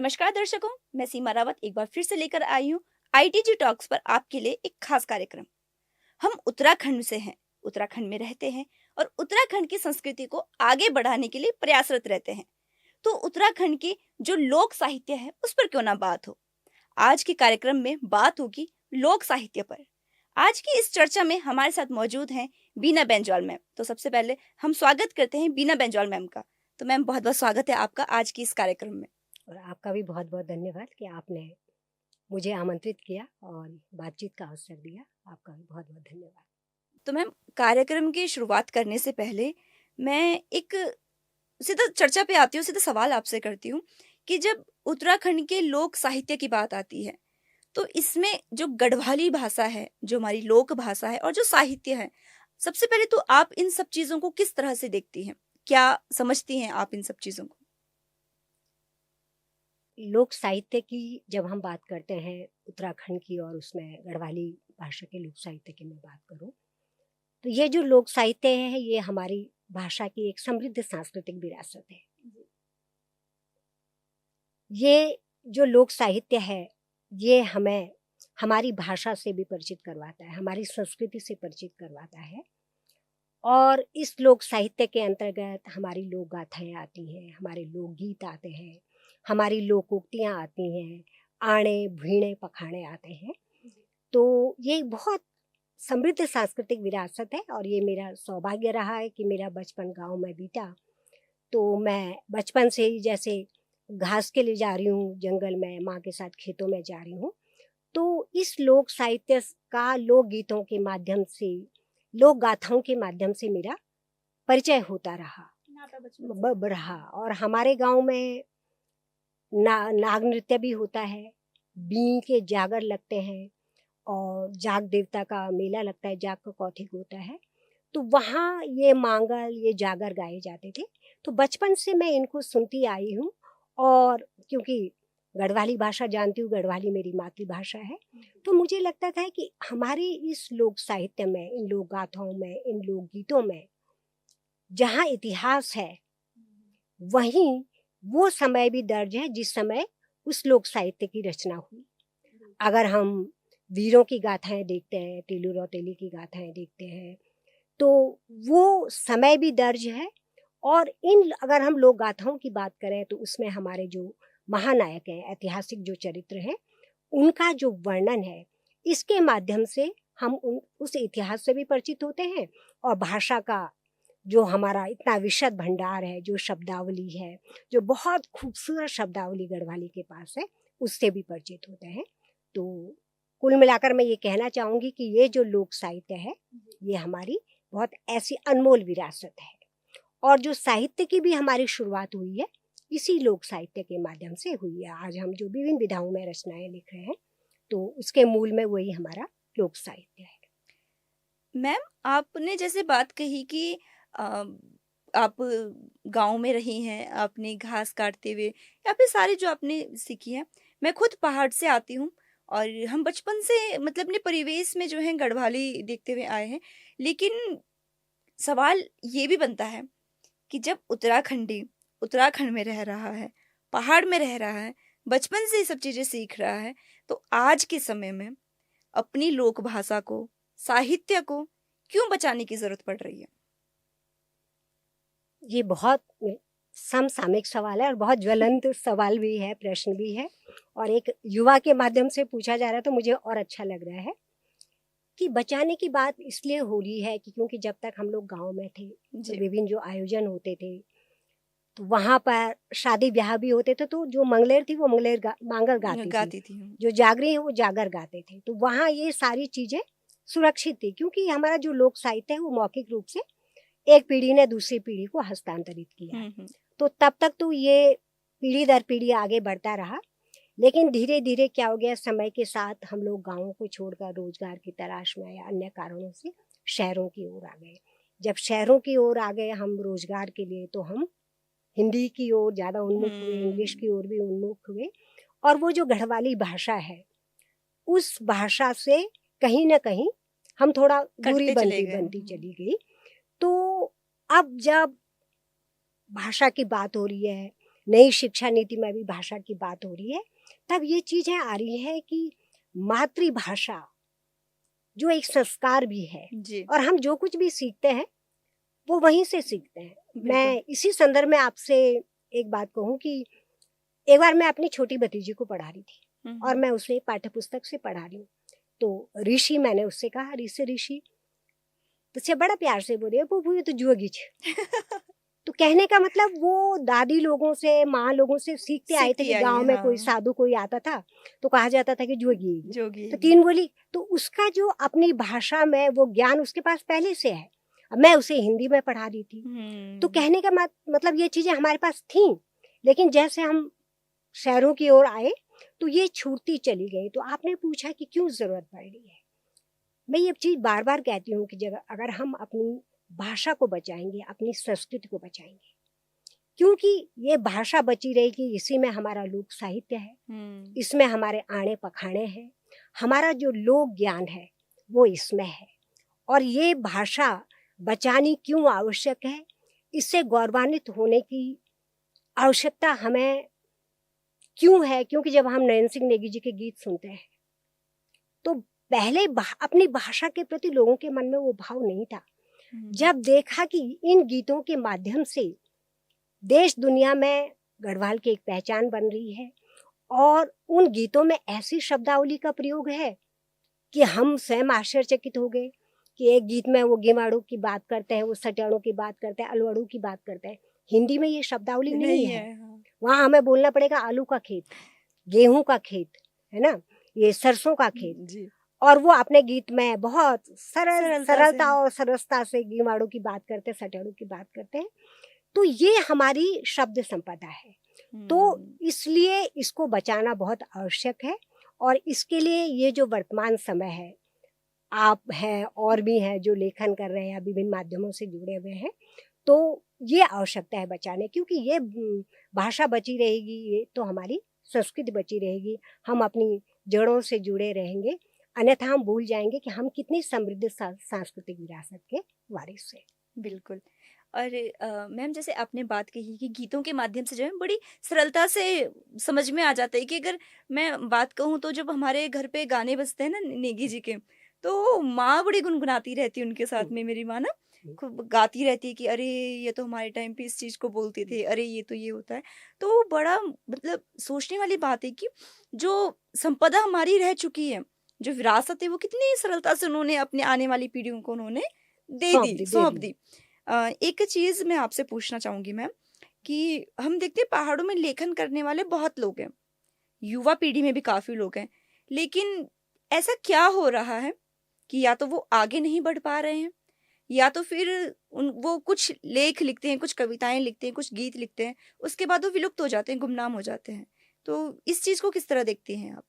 नमस्कार दर्शकों, मैं सीमा रावत एक बार फिर से लेकर आई हूँ आईटीजी टॉक्स पर आपके लिए एक खास कार्यक्रम। हम उत्तराखंड से हैं, उत्तराखंड में रहते हैं और उत्तराखंड की संस्कृति को आगे बढ़ाने के लिए प्रयासरत रहते हैं। तो उत्तराखंड की जो लोक साहित्य है उस पर क्यों ना बात हो। आज के कार्यक्रम में बात होगी लोक साहित्य पर। आज की इस चर्चा में हमारे साथ मौजूद हैं बीना बेंजवाल मैम। तो सबसे पहले हम स्वागत करते हैं बीना बेंजवाल मैम का। तो मैम, बहुत बहुत स्वागत है आपका आज की इस कार्यक्रम में। और आपका भी बहुत बहुत धन्यवाद कि आपने मुझे आमंत्रित किया और बातचीत का अवसर दिया। आपका भी बहुत बहुत धन्यवाद। तो मैम, कार्यक्रम की शुरुआत करने से पहले मैं एक सीधा चर्चा पे आती हूँ, सीधा सवाल आपसे करती हूँ कि जब उत्तराखंड के लोक साहित्य की बात आती है तो इसमें जो गढ़वाली भाषा है, जो हमारी लोक भाषा है और जो साहित्य है, सबसे पहले तो आप इन सब चीजों को किस तरह से देखती हैं? क्या समझती हैं आप इन सब चीजों को? लोक साहित्य की जब हम बात करते हैं उत्तराखंड की और उसमें गढ़वाली भाषा के लोक साहित्य की मैं बात करूं, तो ये जो लोक साहित्य है ये हमारी भाषा की एक समृद्ध सांस्कृतिक विरासत है। ये जो लोक साहित्य है ये हमें हमारी भाषा से भी परिचित करवाता है, हमारी संस्कृति से परिचित करवाता है। और इस लोक साहित्य के अंतर्गत हमारी लोक गाथाएं आती हैं, हमारे लोकगीत आते हैं, हमारी लोकोक्तियाँ आती हैं, आणे भीणे पखाणे आते हैं। तो ये बहुत समृद्ध सांस्कृतिक विरासत है और ये मेरा सौभाग्य रहा है कि मेरा बचपन गांव में बीता। तो मैं बचपन से ही जैसे घास के लिए जा रही हूँ जंगल में, माँ के साथ खेतों में जा रही हूँ, तो इस लोक साहित्य का लोकगीतों के माध्यम से, लोक गाथाओं के माध्यम से मेरा परिचय होता रहा। और हमारे गांव में नाग नृत्य भी होता है, बीं के जागर लगते हैं और जाग देवता का मेला लगता है, जाग का कौथिग होता है। तो वहाँ ये मांगल, ये जागर गाए जाते थे। तो बचपन से मैं इनको सुनती आई हूँ और क्योंकि गढ़वाली भाषा जानती हूँ, गढ़वाली मेरी मातृभाषा है, तो मुझे लगता था कि हमारे इस लोक साहित्य में, इन लोक गाथाओं में, इन लोकगीतों में जहाँ इतिहास है वहीं वो समय भी दर्ज है जिस समय उस लोक साहित्य की रचना हुई। अगर हम वीरों की गाथाएं देखते हैं, तेलू रौतेली की गाथाएं देखते हैं, तो वो समय भी दर्ज है। और अगर हम लोक गाथाओं की बात करें तो उसमें हमारे जो महानायक हैं, ऐतिहासिक जो चरित्र हैं, उनका जो वर्णन है, इसके माध्यम से हम उस इतिहास से भी परिचित होते हैं और भाषा का जो हमारा इतना विशद भंडार है, जो शब्दावली है, जो बहुत खूबसूरत शब्दावली गढ़वाली के पास है, उससे भी परिचित होते हैं। तो कुल मिलाकर मैं ये कहना चाहूँगी कि ये जो लोक साहित्य है ये हमारी बहुत ऐसी अनमोल विरासत है। और जो साहित्य की भी हमारी शुरुआत हुई है इसी लोक साहित्य के माध्यम से हुई है। आज हम जो विभिन्न विधाओं में रचनाएं लिख रहे हैं तो उसके मूल में वही हमारा लोक साहित्य है। मैम, आपने जैसे बात कही कि आप गांव में रही हैं, आपने घास काटते हुए या फिर सारी जो आपने सीखी है। मैं खुद पहाड़ से आती हूँ और हम बचपन से मतलब अपने परिवेश में जो है गढ़वाली देखते हुए आए हैं। लेकिन सवाल ये भी बनता है कि जब उत्तराखंडी उत्तराखंड में रह रहा है, पहाड़ में रह रहा है, बचपन से ये सब चीजें सीख रहा है, तो आज के समय में अपनी लोक भाषा को, साहित्य को क्यों बचाने की जरूरत पड़ रही है? ये बहुत समसामयिक सवाल है और बहुत ज्वलंत सवाल भी है, प्रश्न भी है और एक युवा के माध्यम से पूछा जा रहा है तो मुझे और अच्छा लग रहा है कि बचाने की बात इसलिए हो रही है कि क्योंकि जब तक हम लोग गांव में थे तो विभिन्न जो आयोजन होते थे तो वहाँ पर शादी ब्याह भी होते थे, तो जो मंगलेर थी वो मांगल गाती थी, जो जागरी है वो जागर गाते थे। तो वहाँ ये सारी चीजें सुरक्षित थी क्योंकि हमारा जो लोक साहित्य है वो मौखिक रूप से एक पीढ़ी ने दूसरी पीढ़ी को हस्तांतरित किया। तो तब तक तो ये पीढ़ी दर पीढ़ी आगे बढ़ता रहा। लेकिन धीरे धीरे क्या हो गया, समय के साथ हम लोग गाँवों को छोड़कर रोजगार की तलाश में या अन्य कारणों से शहरों की ओर आ गए। जब शहरों की ओर आ गए हम रोजगार के लिए, तो हम हिंदी की ओर ज़्यादा उन्मुख हुए, इंग्लिश की ओर भी उन्मुख हुए और वो जो गढ़वाली भाषा है उस भाषा से कहीं ना कहीं हम थोड़ा दूरी बनती चली गई। तो अब जब भाषा की बात हो रही है, नई शिक्षा नीति में भी भाषा की बात हो रही है, तब ये चीज़ें आ रही हैं कि मातृभाषा जो एक संस्कार भी है, जी, और हम जो कुछ भी सीखते हैं वो वहीं से सीखते हैं। बिल्कुल। मैं इसी संदर्भ में आपसे एक बात कहूँ कि एक बार मैं अपनी छोटी भतीजी को पढ़ा रही थी, हुँ, और हुँ। मैं उसे पाठ्य पुस्तक से पढ़ा रही हूँ। तो ऋषि, मैंने उससे कहा, ऋषि ऋषि, तुझसे बड़ा प्यार से बोले बुबू ये तो जुएगी छ। तो कहने का मतलब वो दादी लोगों से, माँ लोगों से सीखते आए थे सीखती कि आई गाँव है, में कोई हाँ, साधु कोई आता था तो कहा जाता था कि जुएगी। जोगी तो है। तीन बोली, तो उसका जो अपनी भाषा में वो ज्ञान उसके पास पहले से है। अब मैं उसे हिंदी में पढ़ा रही थी, तो हुँ, कहने का मतलब ये चीज़ें हमारे पास थीं, लेकिन जैसे हम शहरों की ओर आए तो ये छूटती चली गई। तो आपने पूछा कि क्यों ज़रूरत पड़ रही है? मैं ये चीज़ बार-बार कहती हूँ कि जगह अगर हम अपनी भाषा को बचाएँगे, अपनी संस्कृति को बचाएँगे, क्योंकि ये भाषा बची रहेगी, इसी में हमारा लोक साहित्य है, हुँ, इसमें हमारे आने-पखाने हैं, हमारा जो लोक ज्ञान है, वो इसमें है। और ये भाषा बचानी क्यों आवश्यक है? इससे गौरवान्वित होने की आवश्यकता हमें क्यों है? क्योंकि जब हम नयन सिंह नेगी जी के गीत सुनते हैं, तो पहले अपनी भाषा के प्रति लोगों के मन में वो भाव नहीं था। हुँ, जब देखा कि इन गीतों के माध्यम से देश दुनिया में गढ़वाल की एक पहचान बन रही है, और उन गीतों में ऐसी शब्दावली का प्रयोग है कि हम स्वयं आश्चर्यचकित हो गए कि एक गीत में वो गेवाड़ों की बात करते हैं, वो सट्याड़ों की बात करते हैं, अलवड़ों की बात करते हैं। हिंदी में ये शब्दावली नहीं नहीं है। है, हाँ। वहाँ हमें बोलना पड़ेगा आलू का खेत, गेहूँ का खेत, है ना? ये सरसों का खेत। जी, और वो अपने गीत में बहुत सरल सरलता से। सरलता और सरसता से गेवाड़ों की बात करते हैं, सट्याड़ों की बात करते हैं। तो ये हमारी शब्द संपदा है। तो हुँ, इसलिए इसको बचाना बहुत आवश्यक है, और इसके लिए ये जो वर्तमान समय है, आप हैं और भी हैं जो लेखन कर रहे हैं या विभिन्न माध्यमों से जुड़े हुए हैं, तो ये आवश्यकता है बचाने, क्योंकि ये भाषा बची रहेगी, ये तो हमारी संस्कृति बची रहेगी, हम अपनी जड़ों से जुड़े रहेंगे, अन्यथा हम भूल जाएँगे कि हम कितनी समृद्ध सांस्कृतिक विरासत के वारिस हैं। बिल्कुल। और मैम जैसे आपने बात कही कि गीतों के माध्यम से जो है बड़ी सरलता से समझ में आ जाता है कि अगर मैं बात कहूँ तो जब हमारे घर पे गाने बजते हैं ना नेगी जी के, तो माँ बड़ी गुनगुनाती रहती है उनके साथ हुँ, में, मेरी माँ ना हुँ। खूब गाती रहती है कि अरे ये तो हमारे टाइम पे इस चीज़ को बोलते थे, अरे ये तो ये होता है। तो बड़ा मतलब सोचने वाली बात है कि जो संपदा हमारी रह चुकी है, जो विरासत है वो कितनी सरलता से उन्होंने अपने आने वाली पीढ़ियों को उन्होंने दे दी, दे सौंप दी। दी। एक चीज़ मैं आपसे पूछना चाहूँगी मैम कि हम देखते हैं पहाड़ों में लेखन करने वाले बहुत लोग हैं, युवा पीढ़ी में भी काफ़ी लोग हैं। लेकिन ऐसा क्या हो रहा है कि या तो वो आगे नहीं बढ़ पा रहे हैं, या तो फिर उन वो कुछ लेख लिखते हैं, कुछ कविताएँ लिखते हैं, कुछ गीत लिखते हैं, उसके बाद वो विलुप्त हो जाते हैं, गुमनाम हो जाते हैं। तो इस चीज़ को किस तरह देखती हैं आप?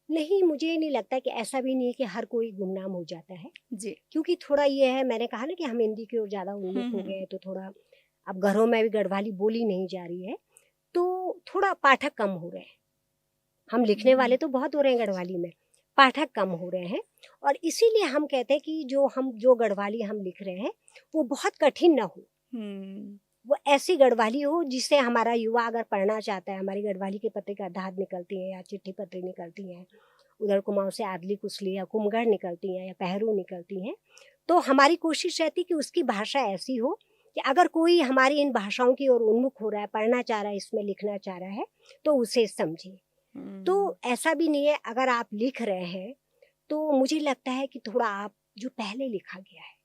नहीं, मुझे नहीं लगता कि ऐसा भी नहीं है कि हर कोई गुमनाम हो जाता है, जी। क्योंकि थोड़ा ये है, मैंने कहा ना कि हम हिंदी की ओर ज़्यादा हुँ, उन्मुख हो गए हुँ। हैं, तो थोड़ा अब घरों में भी गढ़वाली बोली नहीं जा रही है, तो थोड़ा पाठक कम हो रहे हैं। हम लिखने वाले हुँ, तो बहुत हो रहे हैं गढ़वाली में, पाठक कम हो रहे हैं, और इसीलिए हम कहते हैं कि जो गढ़वाली हम लिख रहे हैं, वो बहुत कठिन ना हो। हुँ, वो ऐसी गढ़वाली हो जिसे हमारा युवा अगर पढ़ना चाहता है, हमारी गढ़वाली के पत्रिका दाद निकलती हैं या चिट्ठी पत्री निकलती हैं, उधर कुमाऊँ से आदली कुसली या कुमगढ़ निकलती हैं या पहरू निकलती हैं, तो हमारी कोशिश रहती है कि उसकी भाषा ऐसी हो कि अगर कोई हमारी इन भाषाओं की ओर उन्मुख हो रहा है, पढ़ना चाह रहा है, इसमें लिखना चाह रहा है, तो उसे समझे। हुँ। तो ऐसा भी नहीं है, अगर आप लिख रहे हैं, तो मुझे लगता है कि थोड़ा आप जो पहले लिखा गया है,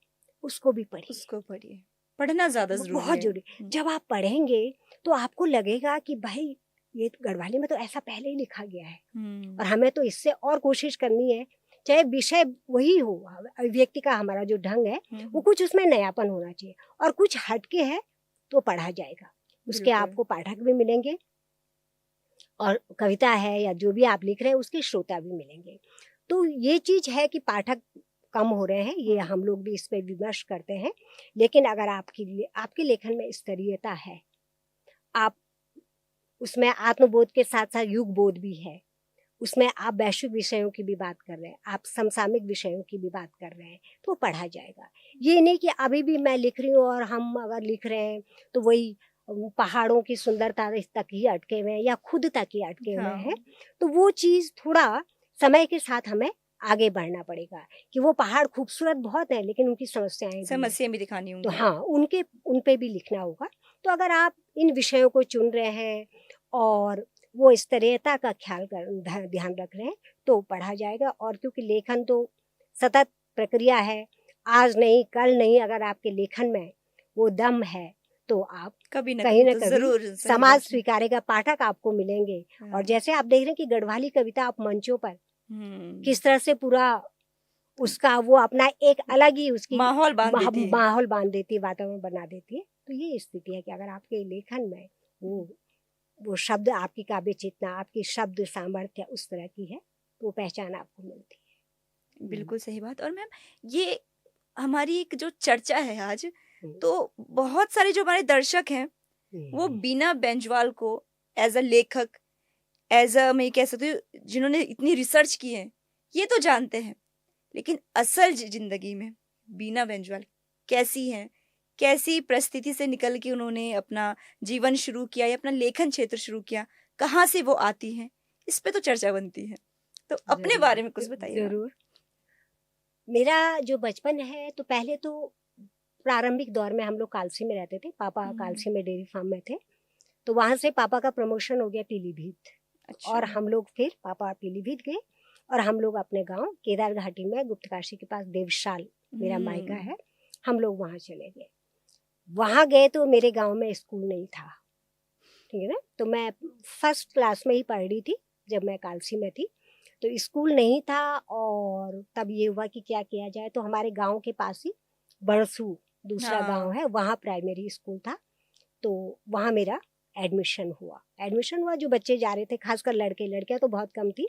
उसको भी पढ़िए। उसको पढ़िए। पढ़ना ज़्यादा ज़रूरी बहुत है। ज़रूरी। हुँ, जब आप पढ़ेंगे, तो आपको लगेगा कि भाई ये तो गढ़वाली में तो ऐसा पहले ही लिखा गया है, हुँ, और हमें तो इससे और कोशिश करनी है, चाहे विषय वही हो, अभिव्यक्ति का हमारा जो ढंग है, हुँ, वो हुँ। कुछ उसमें नयापन होना चाहिए, और कुछ हट के है, तो पढ़ा जाएगा। उसके बिल्कुल। आपको पाठक भी मिलेंगे, और कविता है या जो भी आप लिख रहे हैं, उसके श्रोता भी मिलेंगे। तो ये चीज़ है कि पाठक कम हो रहे हैं, ये हुँ, हम लोग भी इस पे विमर्श करते हैं। लेकिन अगर आपके लेखन में स्तरीयता है, आप उसमें आत्मबोध के साथ-साथ युग बोध भी है। उसमें आप वैश्विक विषयों की भी बात कर रहे हैं, आप समसामयिक विषयों की भी बात कर रहे हैं, तो पढ़ा जाएगा। ये नहीं कि अभी भी मैं लिख रही हूँ और हम अगर लिख रहे हैं, तो वही पहाड़ों की सुंदरता तक ही अटके हुए हैं या खुद तक ही अटके हुए हैं, हाँ, तो वो चीज़ थोड़ा समय के साथ हमें आगे बढ़ना पड़ेगा कि वो पहाड़ खूबसूरत बहुत हैं, लेकिन उनकी समस्याएँ भी हैं। समस्या भी दिखानी तो होंगी। हाँ, उन पे भी लिखना होगा। तो अगर आप इन विषयों को चुन रहे हैं और वो स्तरीयता का ख्याल कर ध्यान रख रहे हैं, तो पढ़ा जाएगा। और क्योंकि लेखन तो सतत प्रक्रिया है, आज नहीं, कल नहीं, अगर आपके लेखन में वो दम है, तो आप कभी न कहीं कभी न तो कभी ज़रूर, सही समाज बात है। स्वीकारेगा, पाठक आपको मिलेंगे। और हाँ। जैसे आप देख रहे हैं कि गढ़वाली कविता आप मंचों पर हुँ, किस तरह से पूरा उसका वो अपना एक अलग ही उसकी माहौल बाँध देती है। माहौल बाँध देती है, वातावरण बना देती है। तो ये स्थिति है कि अगर आपके लेखन में वो वो शब्द, आपकी काव्य चेतना, आपकी शब्द सामर्थ्य उस तरह की है, तो वो पहचान आपको मिलती है। हुँ, बिल्कुल सही बात। और मैम, ये हमारी एक जो चर्चा है आज, हुँ, तो बहुत सारे जो हमारे दर्शक हैं, वो हुँ, बीना बेंजवाल को एज़ अ लेखक, एज़ अ मैं ये कह सकती हूँ जिन्होंने इतनी रिसर्च की है, ये तो जानते हैं। लेकिन असल ज़िंदगी में बीना बेंजवाल कैसी हैं? कैसी परिस्थिति से निकल के उन्होंने अपना जीवन शुरू किया या अपना लेखन क्षेत्र शुरू किया? कहाँ से वो आती हैं? इस पे तो चर्चा बनती है। तो अपने ज़रूर, बारे में कुछ बताइए मैम? ज़रूर। मेरा जो बचपन है, तो पहले तो प्रारंभिक दौर में हम लोग कालसी में रहते थे। पापा हुँ, कालसी में डेयरी फार्म में थे। तो वहाँ से पापा का प्रमोशन हो गया पीलीभीत। अच्छा। और हम लोग फिर पापा पीलीभीत गए और हम लोग अपने गाँव केदार घाटी में गुप्तकाशी के पास देवशाल मेरा मायका हुँ, है, हम लोग वहाँ चले गए। वहाँ गए तो मेरे गाँव में स्कूल नहीं था, ठीक है ना? तो मैं फर्स्ट क्लास में ही पढ़ रही थी जब मैं कालसी में थी। तो स्कूल नहीं था और तब ये हुआ कि क्या किया जाए, तो हमारे गाँव के पास ही बरसू दूसरा गाँव हाँ। है, वहाँ प्राइमरी स्कूल था। तो वहाँ मेरा एडमिशन हुआ। एडमिशन हुआ, जो बच्चे जा रहे थे, खासकर लड़के, लड़कियाँ तो बहुत कम थी,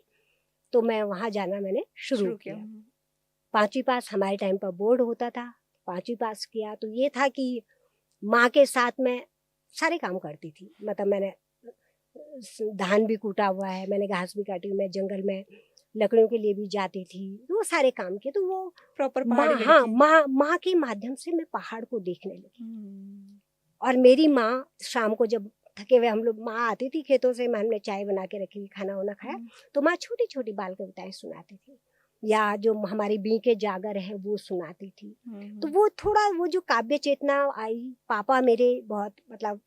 तो मैं वहाँ जाना मैंने शुरू शुरू किया। किया। हुँ, 5वीं पास हमारे टाइम पर बोर्ड होता था, 5वीं पास किया तो ये था कि माँ के साथ मैं सारे काम करती थी। मतलब मैंने धान भी कूटा हुआ है, मैंने घास भी काटी, मैं जंगल में लकड़ियों के लिए भी जाती थी, वो सारे काम किए। तो वो प्रॉपर माँ, पहाड़ी हाँ, लड़की। माँ के माध्यम से मैं पहाड़ को देखने लगी। हुँ, और मेरी माँ शाम को जब थके हुए हम लोग, माँ आती थी खेतों से, हमने चाय बना के रखी हुई, खाना वाना खाया, हुँ, तो माँ छोटी-छोटी बाल कविताएँ सुनाती थी या जो हमारी बी के जागर है वो सुनाती थी। हुँ, तो हुँ, वो थोड़ा वो जो काव्य चेतना आई, पापा मेरे बहुत मतलब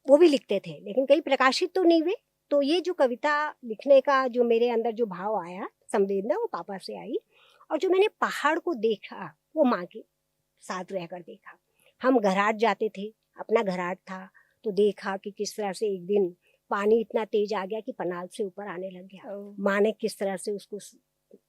वो भी लिखते थे, लेकिन कहीं प्रकाशित तो नहीं हुए। तो ये जो कविता लिखने का जो मेरे अंदर जो भाव आया, संवेदना, वो पापा से आई। और जो मैंने पहाड़ को देखा, वो माँ के साथ रहकर देखा। हम घराट जाते थे, अपना घराट था, तो देखा कि किस तरह से एक दिन पानी इतना तेज आ गया कि पनाल से ऊपर आने लग गया। ओह! माँ ने किस तरह से उसको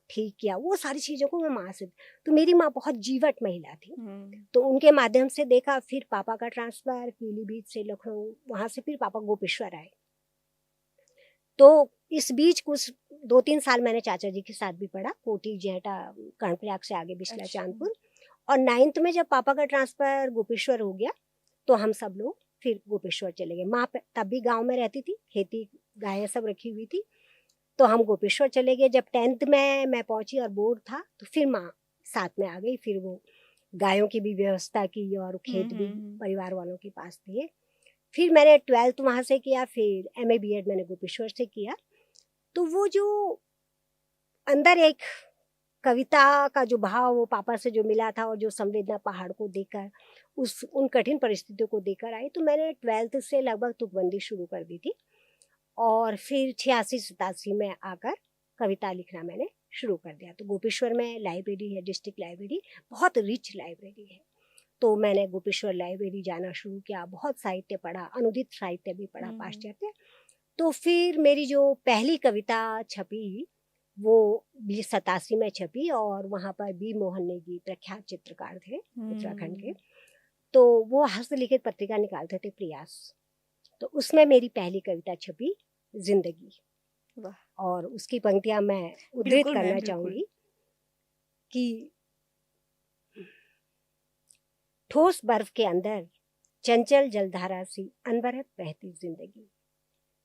ठीक किया, वो सारी चीज़ों को मैं माँ से, तो मेरी माँ बहुत जीवट महिला थी। हुँ, तो उनके माध्यम से देखा, फिर पापा का ट्रांसफ़र पीलीभीत से लखनऊ, वहाँ से फिर पापा गोपेश्वर आए। तो इस बीच कुछ 2-3 साल मैंने चाचा जी के साथ भी पढ़ा, कोठी, जेहटा, कर्णप्रयाग से आगे बिसला अच्छा। चाँदपुर। और 9th में जब पापा का ट्रांसफ़र गोपेश्वर हो गया, तो हम सब लोग फिर गोपेश्वर चले गए। माँ प तब भी गाँव में रहती थी, खेती, गायें सब रखी हुई थी, तो हम गोपेश्वर चले गए। जब 10th में मैं पहुँची और बोर्ड था, तो फिर माँ साथ में आ गई। फिर वो गायों की भी व्यवस्था की और हुँ, खेत भी हुँ, हुँ, परिवार वालों के पास थे। फिर मैंने 12th वहाँ से किया, फिर एमए बीएड मैंने गोपेश्वर से किया। तो वो जो अंदर एक कविता का जो भाव वो पापा से जो मिला था और जो संवेदना पहाड़ को देखकर, उस उन कठिन परिस्थितियों को देखकर आई, तो मैंने 12th से लगभग तुकबंदी शुरू कर दी थी। और फिर 86-87 में आकर कविता लिखना मैंने शुरू कर दिया। तो गोपेश्वर में लाइब्रेरी है, डिस्ट्रिक्ट लाइब्रेरी, बहुत रिच लाइब्रेरी है। तो मैंने गोपेश्वर लाइब्रेरी जाना शुरू किया, बहुत साहित्य पढ़ा, अनुदित साहित्य भी पढ़ा, हुँ, हुँ। पाश्चात्य। तो फिर मेरी जो पहली कविता छपी, वो भी 87 में छपी और वहाँ पर बी मोहन नेगी प्रख्यात चित्रकार थे उत्तराखंड के। हुँ, तो वो हस्तलिखित पत्रिका निकालते थे, प्रयास। तो उसमें मेरी पहली कविता छपी, ज़िंदगी। वाह! और उसकी पंक्तियाँ मैं उद्धृत बिल्कुल करना मैम, बिल्कुल। चाहूँगी कि ठोस बर्फ के अंदर चंचल जलधारा सी अनवरत बहती जिंदगी,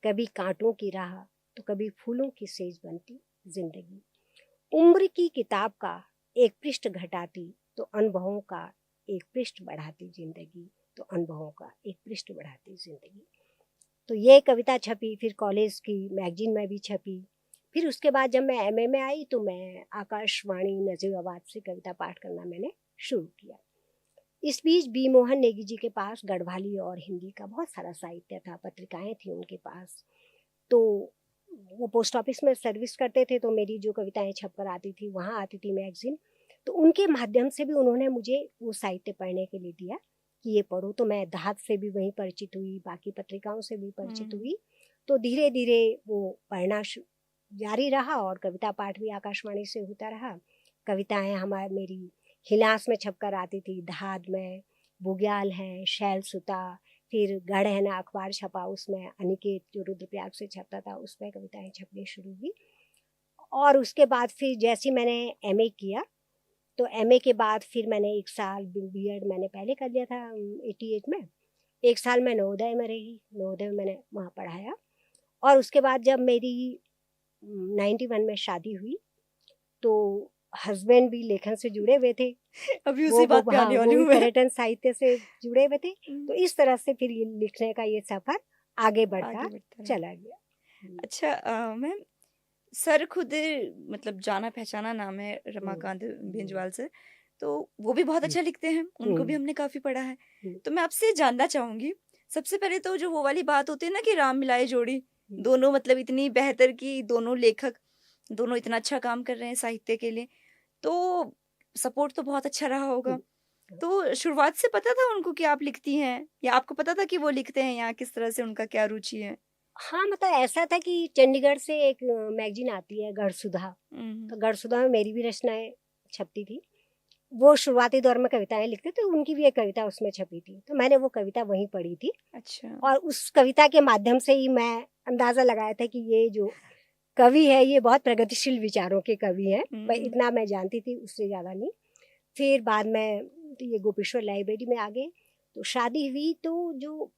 कभी कांटों की राह तो कभी फूलों की सेज बनती जिंदगी, उम्र की किताब का एक पृष्ठ घटाती तो अनुभवों का एक पृष्ठ बढ़ाती जिंदगी। तो अनुभवों का एक पृष्ठ बढ़ाती जिंदगी। तो ये कविता छपी, फिर कॉलेज की मैगजीन में भी छपी। फिर उसके बाद जब मैं एमए में आई तो मैं आकाशवाणी नजीबाबाद से कविता पाठ करना मैंने शुरू किया। इस बीच बी मोहन नेगी जी के पास गढ़वाली और हिंदी का बहुत सारा साहित्य था, पत्रिकाएं थी उनके पास। तो वो पोस्ट ऑफिस में सर्विस करते थे, तो मेरी जो कविताएं छप कर आती थी, वहाँ आती थी मैगजीन, तो उनके माध्यम से भी उन्होंने मुझे वो साहित्य पढ़ने के लिए दिया कि ये पढ़ो। तो मैं दाहत से भी वहीं परिचित हुई, बाकी पत्रिकाओं से भी परिचित हुई। तो धीरे धीरे वो पढ़ना जारी रहा और कविता पाठ भी आकाशवाणी से होता रहा। कविताएं हमारी मेरी हिलास में छपकर आती थी, दाहत में, बुग्याल है, शैल सुता, फिर गढ़ है ना अखबार छपा, उसमें अनिकेत जो रुद्रप्रयाग से छपता था उसमें कविताएं छपनी शुरू हुई। और उसके बाद फिर जैसे मैंने एमए किया, तो एमए के बाद फिर मैंने 1 साल बीएड मैंने पहले कर लिया था 88 में। 1 साल मैं नवोदय में रही, नवोदय में मैंने वहाँ पढ़ाया। और उसके बाद जब मेरी 91 में शादी हुई तो हस्बैंड भी लेखन से जुड़े हुए थे। अभी उसी बात पे हाँ, आने वो वाली भी हूँ मैं। पर्यटन साहित्य से जुड़े हुए थे। तो इस तरह से फिर ये लिखने का ये सफर आगे बढ़ता आगे बढ़ता रहा। चला गया। अच्छा मैम, सर खुद मतलब जाना पहचाना नाम है रमाकांत भेंजवाल सर, तो वो भी बहुत अच्छा लिखते हैं, उनको भी हमने काफ़ी पढ़ा है। तो मैं आपसे जानना चाहूँगी, सबसे पहले तो जो वो वाली बात होती है ना कि राम मिलाए जोड़ी, दोनों मतलब इतनी बेहतर कि दोनों लेखक, दोनों इतना अच्छा काम कर रहे हैं साहित्य के लिए, तो सपोर्ट तो बहुत अच्छा रहा होगा। तो शुरुआत से पता था उनको कि आप लिखती हैं या आपको पता था कि वो लिखते हैं या किस तरह से उनका क्या रुचि है? हाँ, मतलब ऐसा था कि चंडीगढ़ से एक मैगजीन आती है गढ़सुधा, तो गढ़सुधा में मेरी भी रचनाएं छपती थी। वो शुरुआती दौर में कविताएं लिखते थे, उनकी भी एक कविता उसमें छपी थी, तो मैंने वो कविता वहीं पढ़ी थी। अच्छा। और उस कविता के माध्यम से ही मैं अंदाजा लगाया था कि ये जो कवि है ये बहुत प्रगतिशील विचारों के कवि हैं। भाई इतना मैं जानती थी, उससे ज़्यादा नहीं। फिर बाद में तो ये गोपेश्वर लाइब्रेरी में आ गए, तो शादी हुई तो जो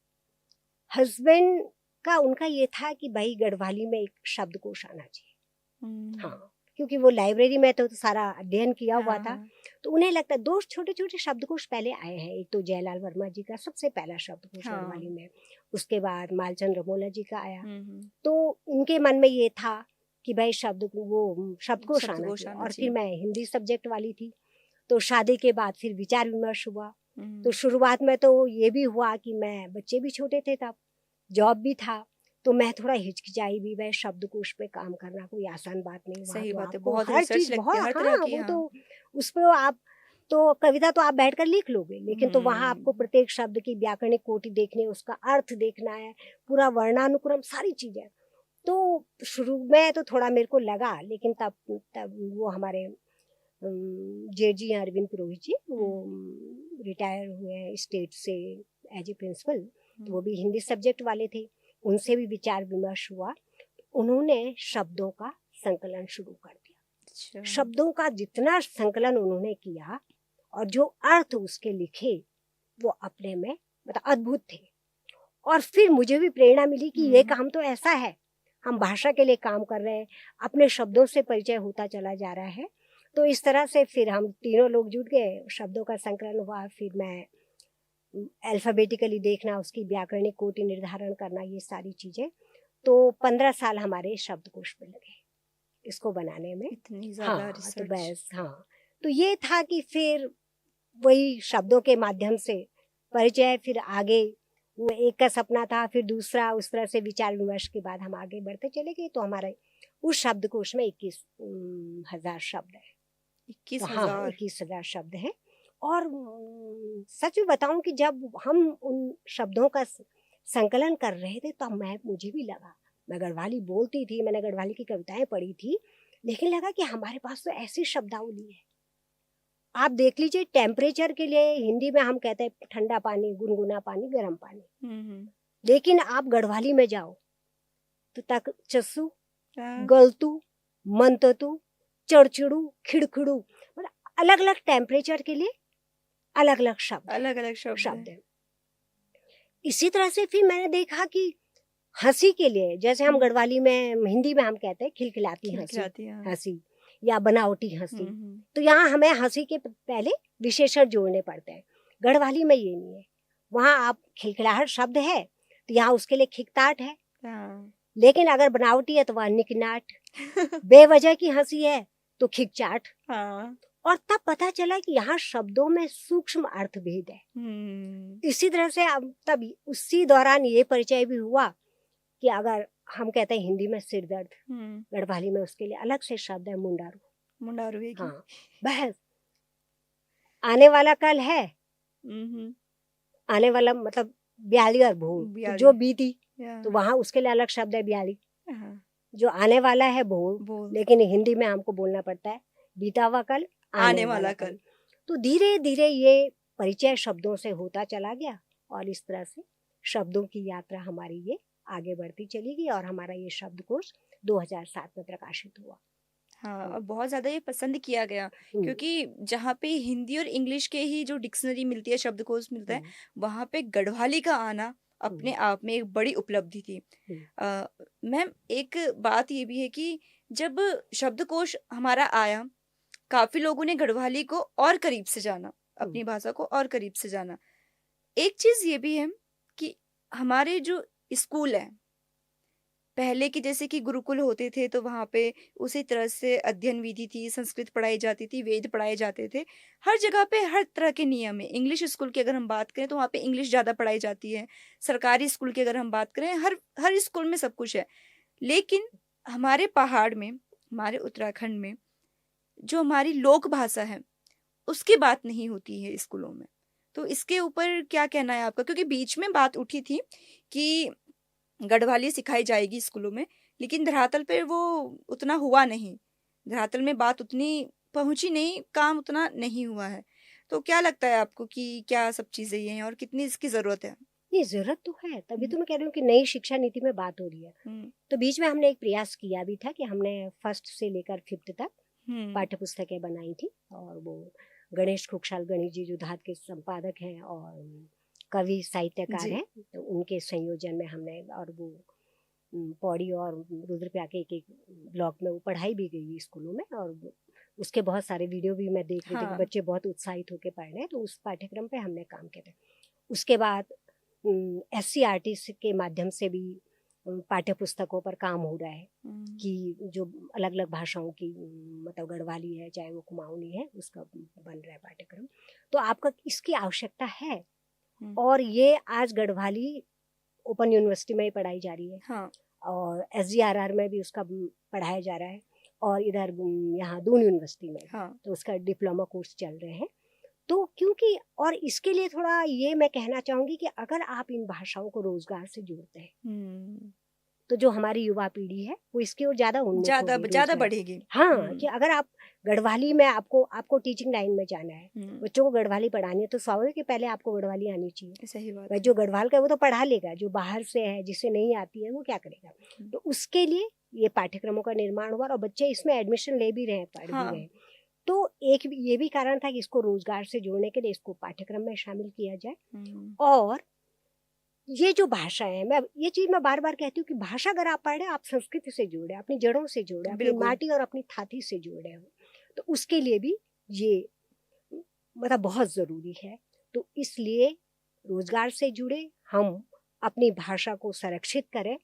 हस्बैंड का उनका ये था कि भाई गढ़वाली में एक शब्दकोश आना चाहिए। हाँ, क्योंकि वो लाइब्रेरी में तो सारा अध्ययन किया हुआ था, तो उन्हें लगता है 2 छोटे-छोटे शब्दकोश पहले आए हैं। एक तो जयलाल वर्मा जी का सबसे पहला शब्दकोश गढ़वाली में, उसके बाद मालचंद रमोला जी का आया। तो इनके मन में ये था कि भाई शब्दकोश आना चाहिए। और फिर मैं हिंदी सब्जेक्ट वाली थी, तो शादी के बाद फिर विचार विमर्श हुआ। तो शुरुआत में तो ये भी हुआ कि मैं, बच्चे भी छोटे थे तब, जॉब भी था, तो मैं थोड़ा हिचकिचाई भी। वह शब्दकोश पे काम करना कोई आसान बात नहीं। सही बात है, आपको बहुत हर रिसर्च चीज लगती है हर बहुत, तरह हाँ, की। वो तो उस पे आप तो कविता तो आप बैठकर लिख लोगे, लेकिन तो वहाँ आपको प्रत्येक शब्द की व्याकरणिक कोटि देखनी है, उसका अर्थ देखना है, पूरा वर्णानुक्रम, सारी चीजें। तो शुरू में तो थोड़ा मेरे को लगा, लेकिन तब तब वो हमारे जेजी अरविंद पुरोहित जी, वो रिटायर हुए हैं स्टेट से एज ए प्रिंसिपल, तो वो भी हिंदी सब्जेक्ट वाले थे। उनसे भी विचार विमर्श हुआ, उन्होंने शब्दों का संकलन शुरू कर दिया। अच्छा। शब्दों का जितना संकलन उन्होंने किया और जो अर्थ उसके लिखे, वो अपने में मतलब अद्भुत थे। और फिर मुझे भी प्रेरणा मिली कि ये काम तो ऐसा है, हम भाषा के लिए काम कर रहे हैं, अपने शब्दों से परिचय होता चला जा रहा है। तो इस तरह से फिर हम तीनों लोग जुट गए, शब्दों का संकलन हुआ। फिर मैं अल्फाबेटिकली देखना, उसकी व्याकरणिक कोटि निर्धारण करना, ये सारी चीजें। तो 15 साल हमारे शब्दकोश पे लगे इसको बनाने में। इतनी ज्यादा हाँ, तो रिसर्च। बस हाँ, तो ये था कि फिर वही शब्दों के माध्यम से परिचय, फिर आगे वो एक का सपना था, फिर दूसरा, उस तरह से विचार विमर्श के बाद हम आगे बढ़ते चले गए। तो हमारे उस शब्दकोश में 21,000 शब्द है। 21,000? 21,000 शब्द हैं। और सच में बताऊं कि जब हम उन शब्दों का संकलन कर रहे थे तो मुझे भी लगा, मैं गढ़वाली बोलती थी, मैंने गढ़वाली की कविताएं पढ़ी थी, लेकिन लगा कि हमारे पास तो ऐसी शब्दावली है। आप देख लीजिए, टेम्परेचर के लिए हिंदी में हम कहते हैं ठंडा पानी, गुनगुना पानी, गर्म पानी, लेकिन आप गढ़वाली में जाओ तो तक चस्सू, गलतू, मंततू, चड़चड़ू, खिड़खिड़ू, मतलब अलग अलग टेम्परेचर के लिए अलग अलग शब्द है। इसी तरह से फिर मैंने देखा कि हंसी के लिए, जैसे हम गढ़वाली में, हिंदी में हम कहते हैं खिलखिलाती हंसी या बनावटी हंसी, तो यहाँ हमें हंसी के पहले विशेषण जोड़ने पड़ते हैं। गढ़वाली में ये नहीं है, वहाँ आप खिलखिलाहट शब्द है तो यहाँ उसके लिए खिकताट है। हाँ। लेकिन अगर बनावटी है तो वह निकनाट, बेवजह की हंसी है तो खिकचाट। हाँ। और तब पता चला कि यहाँ शब्दों में सूक्ष्म अर्थ भेद है। इसी तरह से अब तब उसी दौरान ये परिचय भी हुआ कि अगर हम कहते हैं हिंदी में सिर दर्द, गढ़वाली में उसके लिए अलग से शब्द है मुंडारू। मुंडारू है हाँ, बहस आने वाला कल है, कि आने वाला मतलब ब्याली और भूल, तो ब्याली जो बीती या तो वहां उसके लिए अलग शब्द है ब्याली। हाँ, जो आने वाला है भूल, बोल लेकिन हिंदी में हमको बोलना पड़ता है बीता हुआ कल, आने वाला कल। तो धीरे धीरे ये परिचय शब्दों से होता चला गया और इस तरह से शब्दों की यात्रा हमारी ये आगे बढ़ती चली गई और हमारा ये शब्दकोश 2007 में प्रकाशित हुआ। हाँ, और बहुत ज़्यादा ये पसंद किया गया क्योंकि जहाँ पे हिंदी और इंग्लिश के ही जो डिक्शनरी मिलती है, शब्दकोश मिलता है, वहाँ पे गढ़वाली का आना अपने आप में एक बड़ी उपलब्धि थी। मैम, एक बात ये भी है कि जब शब्दकोश हमारा आया, काफ़ी लोगों ने गढ़वाली को और करीब से जाना, अपनी भाषा को और करीब से जाना। एक चीज़ ये भी है कि हमारे जो स्कूल हैं, पहले की जैसे कि गुरुकुल होते थे तो वहाँ पे उसी तरह से अध्ययन विधि थी, संस्कृत पढ़ाई जाती थी, वेद पढ़ाए जाते थे। हर जगह पे हर तरह के नियम है। इंग्लिश स्कूल की अगर हम बात करें तो वहाँ पे इंग्लिश ज़्यादा पढ़ाई जाती है। सरकारी स्कूल की अगर हम बात करें, हर हर स्कूल में सब कुछ है। लेकिन हमारे पहाड़ में, हमारे उत्तराखंड में जो हमारी लोक भाषा है, उसकी बात नहीं होती है स्कूलों में। तो इसके ऊपर क्या कहना है आपका? क्योंकि बीच में बात उठी थी कि गढ़वाली सिखाई जाएगी स्कूलों में, लेकिन धरातल पे वो उतना हुआ नहीं। धरातल में बात उतनी पहुंची नहीं, काम उतना नहीं हुआ है। तो क्या लगता है आपको कि क्या सब चीज़ें ये हैं और कितनी इसकी ज़रूरत है? ये जरूरत तो है, तभी हुँ, तो मैं कह रही हूँ कि नई शिक्षा नीति में बात हो रही है। हुँ, तो बीच में हमने एक प्रयास किया भी था कि हमने फर्स्ट से लेकर फिफ्थ तक हुँ, पाठ्य पुस्तकें बनाई थी और वो गणेश खुगशाल गणेश जी जो धात के संपादक हैं और कवि साहित्यकार जी, हैं, तो उनके संयोजन में हमने और वो पौड़ी और रुद्रप्रयाग के एक एक ब्लॉक में वो पढ़ाई भी गई स्कूलों में और उसके बहुत सारे वीडियो भी मैं देख रही थी कि हाँ, बच्चे बहुत उत्साहित होकर पढ़ रहे हैं, तो उस पाठ्यक्रम पे हमने काम किया था। उसके बाद SCRT के माध्यम से भी पाठ्य पुस्तकों पर काम हो रहा है हुँ, कि जो अलग अलग भाषाओं की मतलब गढ़वाली है चाहे वो कुमाऊनी है उसका बन रहा है पाठ्यक्रम। तो आपका इसकी आवश्यकता है हुँ, और ये आज गढ़वाली ओपन यूनिवर्सिटी में ही पढ़ाई जा रही है हाँ, और SGRR में भी उसका पढ़ाया जा रहा है और इधर यहाँ दून यूनिवर्सिटी में भी, हाँ, तो उसका डिप्लोमा कोर्स चल रहे हैं। तो क्योंकि और इसके लिए थोड़ा ये मैं कहना चाहूँगी कि अगर आप इन भाषाओं को रोजगार से जोड़ते हैं हुँ, तो जो हमारी युवा पीढ़ी है वो इसकी ओर ज़्यादा उन्मुख ज़्यादा होगी ज़्यादा रोजगार। बढ़ेगी। हाँ, हुँ, कि अगर आप गढ़वाली में आपको आपको टीचिंग लाइन में जाना है, हुँ, बच्चों को गढ़वाली पढ़ानी है तो स्वाभाविक है कि पहले आपको गढ़वाली आनी चाहिए। सही बात भाई है। जो गढ़वाल का है वो तो पढ़ा लेगा, जो बाहर से है जिसे नहीं आती है वो क्या करेगा? हुँ, तो उसके लिए ये पाठ्यक्रमों का निर्माण हुआ और बच्चे इसमें एडमिशन ले भी रहे हैं, पढ़ भी रहे हाँ, हैं। तो एक ये भी कारण था कि इसको रोजगार से जोड़ने के लिए इसको पाठ्यक्रम में शामिल किया जाए। हुँ, और ये जो भाषा है, मैं ये चीज़ मैं बार-बार कहती हूँ कि भाषा अगर आप पढ़ रहे हैं, आप संस्कृति से जुड़ रहे हैं, अपनी जड़ों से जुड़ रहे हैं, अपनी बिल्कुल। माटी और अपनी थाती से जुड़ रहे हो, तो उसके लिए भी ये मतलब बहुत ज़रूरी है। तो इसलिए रोज़गार से जुड़े, हम अपनी भाषा को संरक्षित करें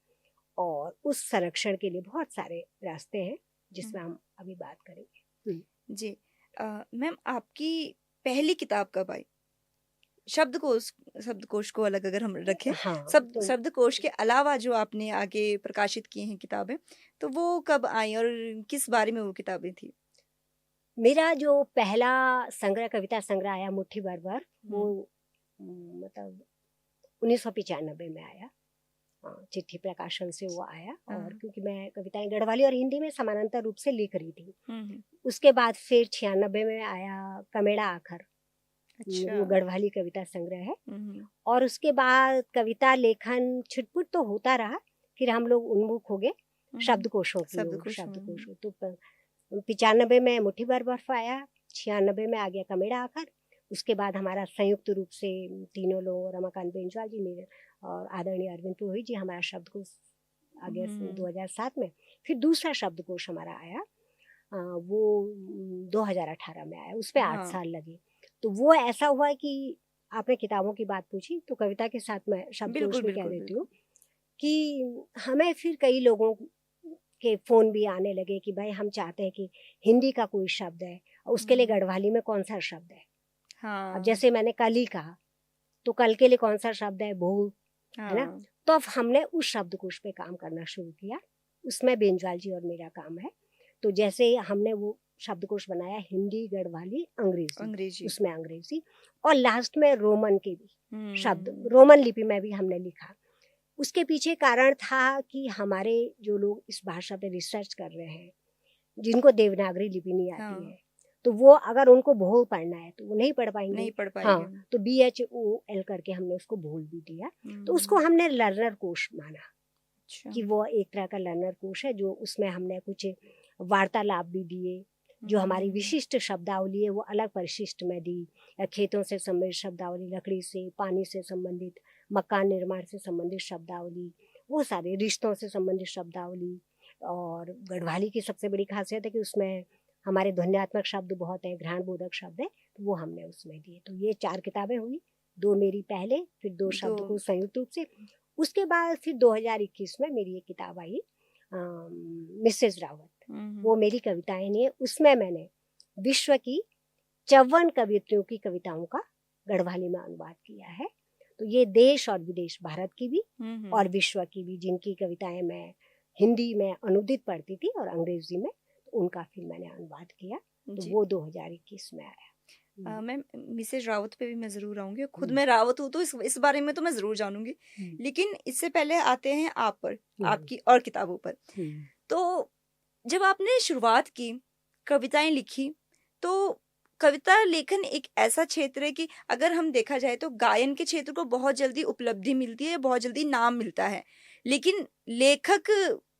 और उस संरक्षण के लिए बहुत सारे रास्ते हैं, हुँ, जिसमें हम अभी बात करेंगे। जी। मैम, आपकी पहली किताब कब आई? शब्दकोश शब्दकोश को अलग अगर हम रखें, हाँ, तो शब्दकोश के अलावा जो आपने आगे प्रकाशित की हैं किताबें, तो वो कब आई और किस बारे में वो किताबें थी? मेरा जो पहला संग्रह कविता संग्रह आया मुट्ठी भर भर, वो हुँ, मतलब 1995 में आया। चिट्ठी प्रकाशन से वो आया और हाँ। क्योंकि मैं कविताएं गढ़वाली और हिंदी में समानांतर रूप से लिख रही थी। हुँ, हुँ। उसके बाद फिर 96 में आया कमेड़ा आखर, अच्छा। वो गढ़वाली कविता संग्रह है। हुँ, हुँ। और उसके बाद कविता लेखन छिटपुट तो होता रहा, फिर हम लोग उन्मुख हो गए हुँ, हुँ। शब्दकोशों की ओर। शब्दकोश में। शब्दकोश तो 95 में मुट्ठी भर बर्फ आया, 96 में आ गया कमेड़ा आखर। उसके बाद हमारा संयुक्त रूप से तीनों लोग, रमाकांत बेंजवाल जी मेरे और आदरणीय अरविंद पुरोहित जी, हमारा शब्दकोश आ गया हुँ, 2007 में। फिर दूसरा शब्दकोश हमारा आया, वो 2018 में आया, उसपे 8 हाँ। साल लगे। तो वो ऐसा हुआ कि आपने किताबों की बात पूछी तो कविता के साथ मैं शब्दकोश बिल्कुल, भी कह बिल्कुल, देती बिल्कुल। हूँ कि हमें फिर कई लोगों के फ़ोन भी आने लगे कि भाई हम चाहते हैं कि हिंदी का कोई शब्द है और उसके लिए हुँ, गढ़वाली में कौन-सा शब्द है। अब हाँ, जैसे मैंने कल ही कहा, तो कल के लिए कौन-सा शब्द है भूल, है ना? हाँ। तो अब हमने उस शब्दकोश पे काम करना शुरू किया। उसमें बेंजवाल जी और मेरा काम है। तो जैसे हमने वो शब्दकोश बनाया हिंदी, गढ़वाली, अंग्रेज़ी, अंग्रेजी। उसमें अंग्रेज़ी और लास्ट में रोमन के भी शब्द, हुँ, रोमन लिपि में भी हमने लिखा। उसके पीछे कारण था कि हमारे जो लोग इस भाषा पे रिसर्च कर रहे हैं, जिनको देवनागरी लिपि नहीं आती हाँ, है, तो वो अगर उनको भूल पढ़ना है, तो वो नहीं पढ़ नहीं पाएँगे। पढ़ पाएँगे हाँ, हम। तो BHOL करके हमने उसको भूल भी दिया। तो उसको हुँ, हमने लर्नर कोश माना अच्छा। कि वो एक तरह का लर्नर कोश है, जो उसमें हमने कुछ वार्तालाप भी दिए। जो हमारी हुँ, विशिष्ट शब्दावली है, वो अलग परिशिष्ट में दी। खेतों से संबंधित शब्दावली, लकड़ी से, पानी से संबंधित, मकान निर्माण से संबंधित शब्दावली, वो सारे रिश्तों से संबंधित शब्दावली। और गढ़वाली की सबसे बड़ी ख़ासियत है कि उसमें हमारे ध्वन्यात्मक शब्द बहुत हैं, घ्राणबोधक शब्द हैं, तो वो हमने उसमें दिए। तो ये 4 किताबें हुई, 2 मेरी पहले, फिर 2 2 शब्दकोश संयुक्त रूप से। उसके बाद फिर 2021 में मेरी एक किताब आई मिसेज़ रावत। हुँ, हुँ, वो मेरी कविताएँ नहीं है, उसमें मैंने विश्व की 54 कवियत्रियों की कविताओं का गढ़वाली में अनुवाद किया है। तो ये देश और विदेश, भारत की भी हुँ, और हुँ, विश्व की भी, जिनकी कविताएँ मैं हिंदी में अनुदित पढ़ती थी और अंग्रेज़ी में, तो उनका फिर मैंने अनुवाद किया। तो जी। वो 2021 में आया। हुँ, मैम मिसेज़ रावत पे भी मैं ज़रूर आऊँगी और खुद हुँ, मैं रावत हूँ तो इस बारे में तो मैं ज़रूर जानूँगी। हुँ, लेकिन इससे पहले आते हैं आप पर, हुँ, आपकी और किताबों पर। हुँ, तो जब आपने शुरुआत की, कविताएँ लिखी, तो कविता लेखन एक ऐसा क्षेत्र है कि अगर हम देखा जाए तो गायन के क्षेत्र को बहुत जल्दी उपलब्धि मिलती है, बहुत जल्दी नाम मिलता है। लेकिन लेखक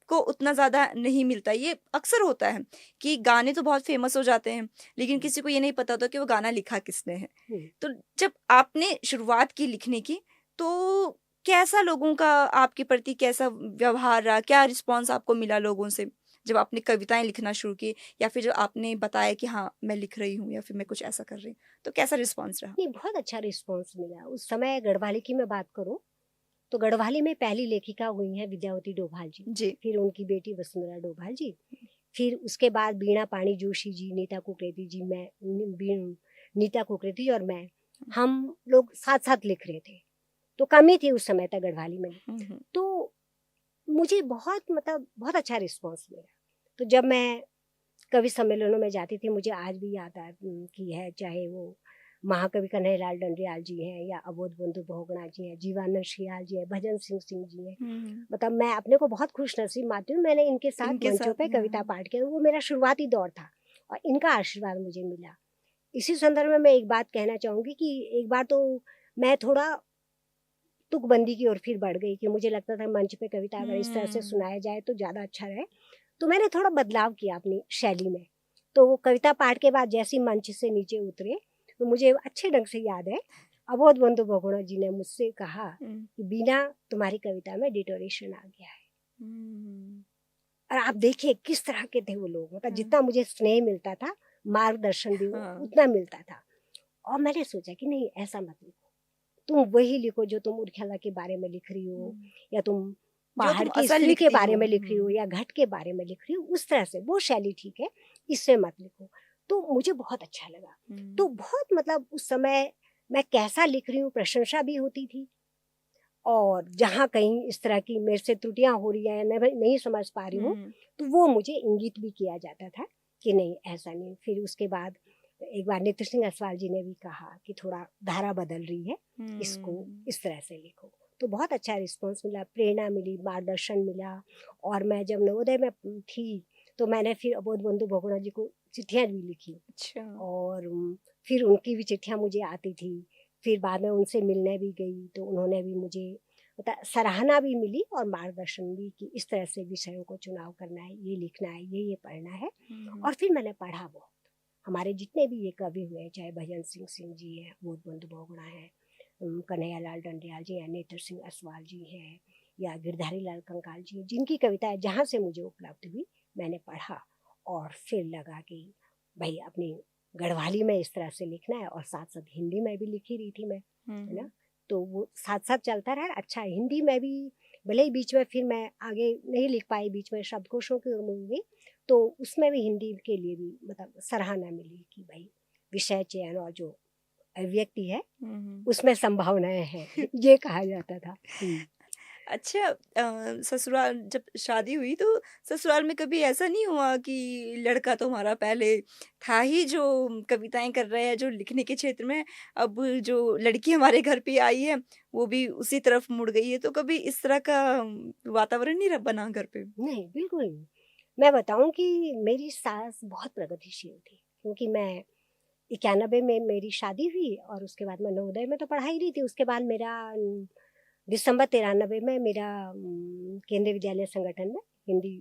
को उतना ज़्यादा नहीं मिलता। ये अक्सर होता है कि गाने तो बहुत फ़ेमस हो जाते हैं, लेकिन हुँ, किसी को ये नहीं पता होता कि वो गाना लिखा किसने है। हुँ। तो जब आपने शुरुआत की लिखने की, तो कैसा लोगों का आपके प्रति कैसा व्यवहार रहा? क्या रिस्पॉन्स आपको मिला लोगों से? जब आपने कविताएँ लिखना शुरू की या फिर जब आपने बताया कि हाँ, मैं लिख रही हूँ या फिर मैं कुछ ऐसा कर रही हूँ, तो कैसा रिस्पॉन्स रहा? नहीं, बहुत अच्छा रिस्पॉन्स मिला। उस समय गढ़वाली की मैं बात करूँ, तो गढ़वाली में पहली लेखिका हुई हैं विद्यावती डोभाल जी, जी। फिर उनकी बेटी वसुंधरा डोभाल जी, फिर उसके बाद वीणा पाणी जोशी जी, नीता कुकरेती जी, मैं नीता कुकरेती और मैं, हम लोग साथ-साथ लिख रहे थे। तो कम ही थी उस समय तक गढ़वाली में। हुँ, हुँ। तो मुझे बहुत मतलब बहुत अच्छा रिस्पॉन्स मिला। तो जब मैं कवि सम्मेलनों में जाती थी, मुझे आज भी याद की है, चाहे वो महाकवि कन्हैयालाल दंडियाल जी हैं या अबोध बंधु बहुगुणा जी हैं, जीवानंद श्रीयाल जी हैं, भजन सिंह सिंह जी हैं। हुँ, हुँ। मतलब मैं अपने को बहुत खुशनसीब मानती हूँ, मैंने इनके साथ इनके मंचों साथ पे कविता हाँ। पाठ किया, वो मेरा शुरुआती दौर था और इनका आशीर्वाद मुझे मिला। इसी संदर्भ में मैं एक बात कहना चाहूँगी कि एक बार तो मैं थोड़ा तुकबंदी की ओर फिर बढ़ गई कि मुझे लगता था मंच पे कविता अगर इस तरह से हुँ। सुनाया जाए तो ज़्यादा अच्छा रहे। तो मैंने थोड़ा बदलाव किया अपनी शैली में। तो वो कविता पाठ के बाद जैसे ही मंच से नीचे उतरे, तो मुझे अच्छे ढंग से याद है, अबोध बंधु बहुगुणा जी ने मुझसे कहा हुँ। कि बीना तुम्हारी कविता में डिटोरेशन आ गया है। हुँ। और आप देखिए किस तरह के थे वो लोग, मतलब हाँ। जितना मुझे स्नेह मिलता था, मार्गदर्शन भी हाँ। उतना मिलता था। और मैंने सोचा कि नहीं ऐसा मत लिखो, तुम वही लिखो जो तुम उर्खला के बारे में लिख रही हो हुँ। या तुम जो पहाड़ तुम की असल स्त्री के लिखती बारे हो। में लिख रही हो हुँ। या घट के बारे में लिख रही हो, उस तरह से वो शैली ठीक है, इससे मत लिखो। तो मुझे बहुत अच्छा लगा। हुँ। तो बहुत मतलब उस समय मैं कैसा लिख रही हूँ प्रशंसा भी होती थी और जहाँ कहीं इस तरह की मेरे से त्रुटियाँ हो रही हैं, नहीं समझ पा रही हूँ, हुँ। तो वो मुझे इंगित भी किया जाता था कि नहीं ऐसा नहीं। फिर उसके बाद एक बार नित्य सिंह असवाल जी ने भी कहा कि थोड़ा धारा बदल रही है, इसको हुँ। इस तरह से लिखो। तो बहुत अच्छा रिस्पॉन्स मिला, प्रेरणा मिली, मार्गदर्शन मिला। और मैं जब नवोदय में थी, तो मैंने फिर अबोध बंधु बहुगुणा जी को चिट्ठियाँ भी लिखी अच्छा। और फिर उनकी भी चिट्ठियाँ मुझे आती थी। फिर बाद में उनसे मिलने भी गई, तो उन्होंने भी मुझे सराहना भी मिली और मार्गदर्शन भी कि इस तरह से विषयों को चुनाव करना है, ये लिखना है, ये पढ़ना है। हुँ, हुँ। और फिर मैंने पढ़ा बहुत। हमारे जितने भी ये कवि हुए, चाहे भजन सिंह सिंह जी हैं, अबोध बंधु बहुगुणा हैं, कन्हैयालाल दंडियाल जी हैं, नेत्र सिंह असवाल जी हैं या गिरधारी लाल कंकाल जी हैं, जिनकी कविताएँ जहाँ से मुझे उपलब्ध हुई, मैंने पढ़ा और फिर लगा कि भई अपनी गढ़वाली में इस तरह से लिखना है, और साथ साथ हिंदी में भी लिख ही रही थी मैं, है ना। तो वो साथ साथ चलता रहा। अच्छा, हिंदी में भी भले ही बीच में फिर मैं आगे नहीं लिख पाई, बीच में शब्दकोशों की ओर मुड़ गई, तो उसमें भी हिंदी के लिए भी मतलब सराहना मिली कि भाई विषय चयन और जो अभिव्यक्ति है उसमें संभावनाएं हैं, ये कहा जाता था। अच्छा, ससुराल जब शादी हुई तो ससुराल में कभी ऐसा नहीं हुआ कि लड़का तो हमारा पहले था ही जो कविताएं कर रहा है, जो लिखने के क्षेत्र में, अब जो लड़की हमारे घर पे आई है वो भी उसी तरफ मुड़ गई है, तो कभी इस तरह का वातावरण नहीं बना घर पे? नहीं, बिल्कुल नहीं। मैं बताऊं कि मेरी सास बहुत प्रगतिशील थी, क्योंकि मैं 91 में मेरी शादी हुई और उसके बाद मैं नवोदय में तो पढ़ा ही रही थी। उसके बाद मेरा दिसंबर 93 में मेरा केंद्रीय विद्यालय संगठन में हिंदी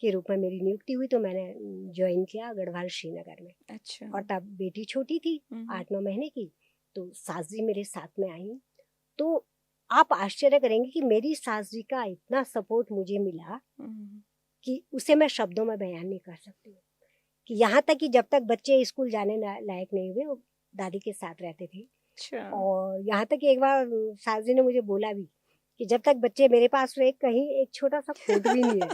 के रूप में मेरी नियुक्ति हुई, तो मैंने ज्वाइन किया गढ़वाल श्रीनगर में। अच्छा। और तब बेटी छोटी थी, 8-9 महीने की, तो सास जी मेरे साथ में आई। तो आप आश्चर्य करेंगे कि मेरी सास जी का इतना सपोर्ट मुझे मिला कि उसे मैं शब्दों में बयान नहीं कर सकती हूँ। कि यहाँ तक कि जब तक बच्चे स्कूल जाने लायक नहीं हुए, वो दादी के साथ रहते थे। अच्छा। और यहाँ तक कि एक बार सास जी ने मुझे बोला भी कि जब तक बच्चे मेरे पास रहे, कहीं एक छोटा सा खोट भी नहीं है।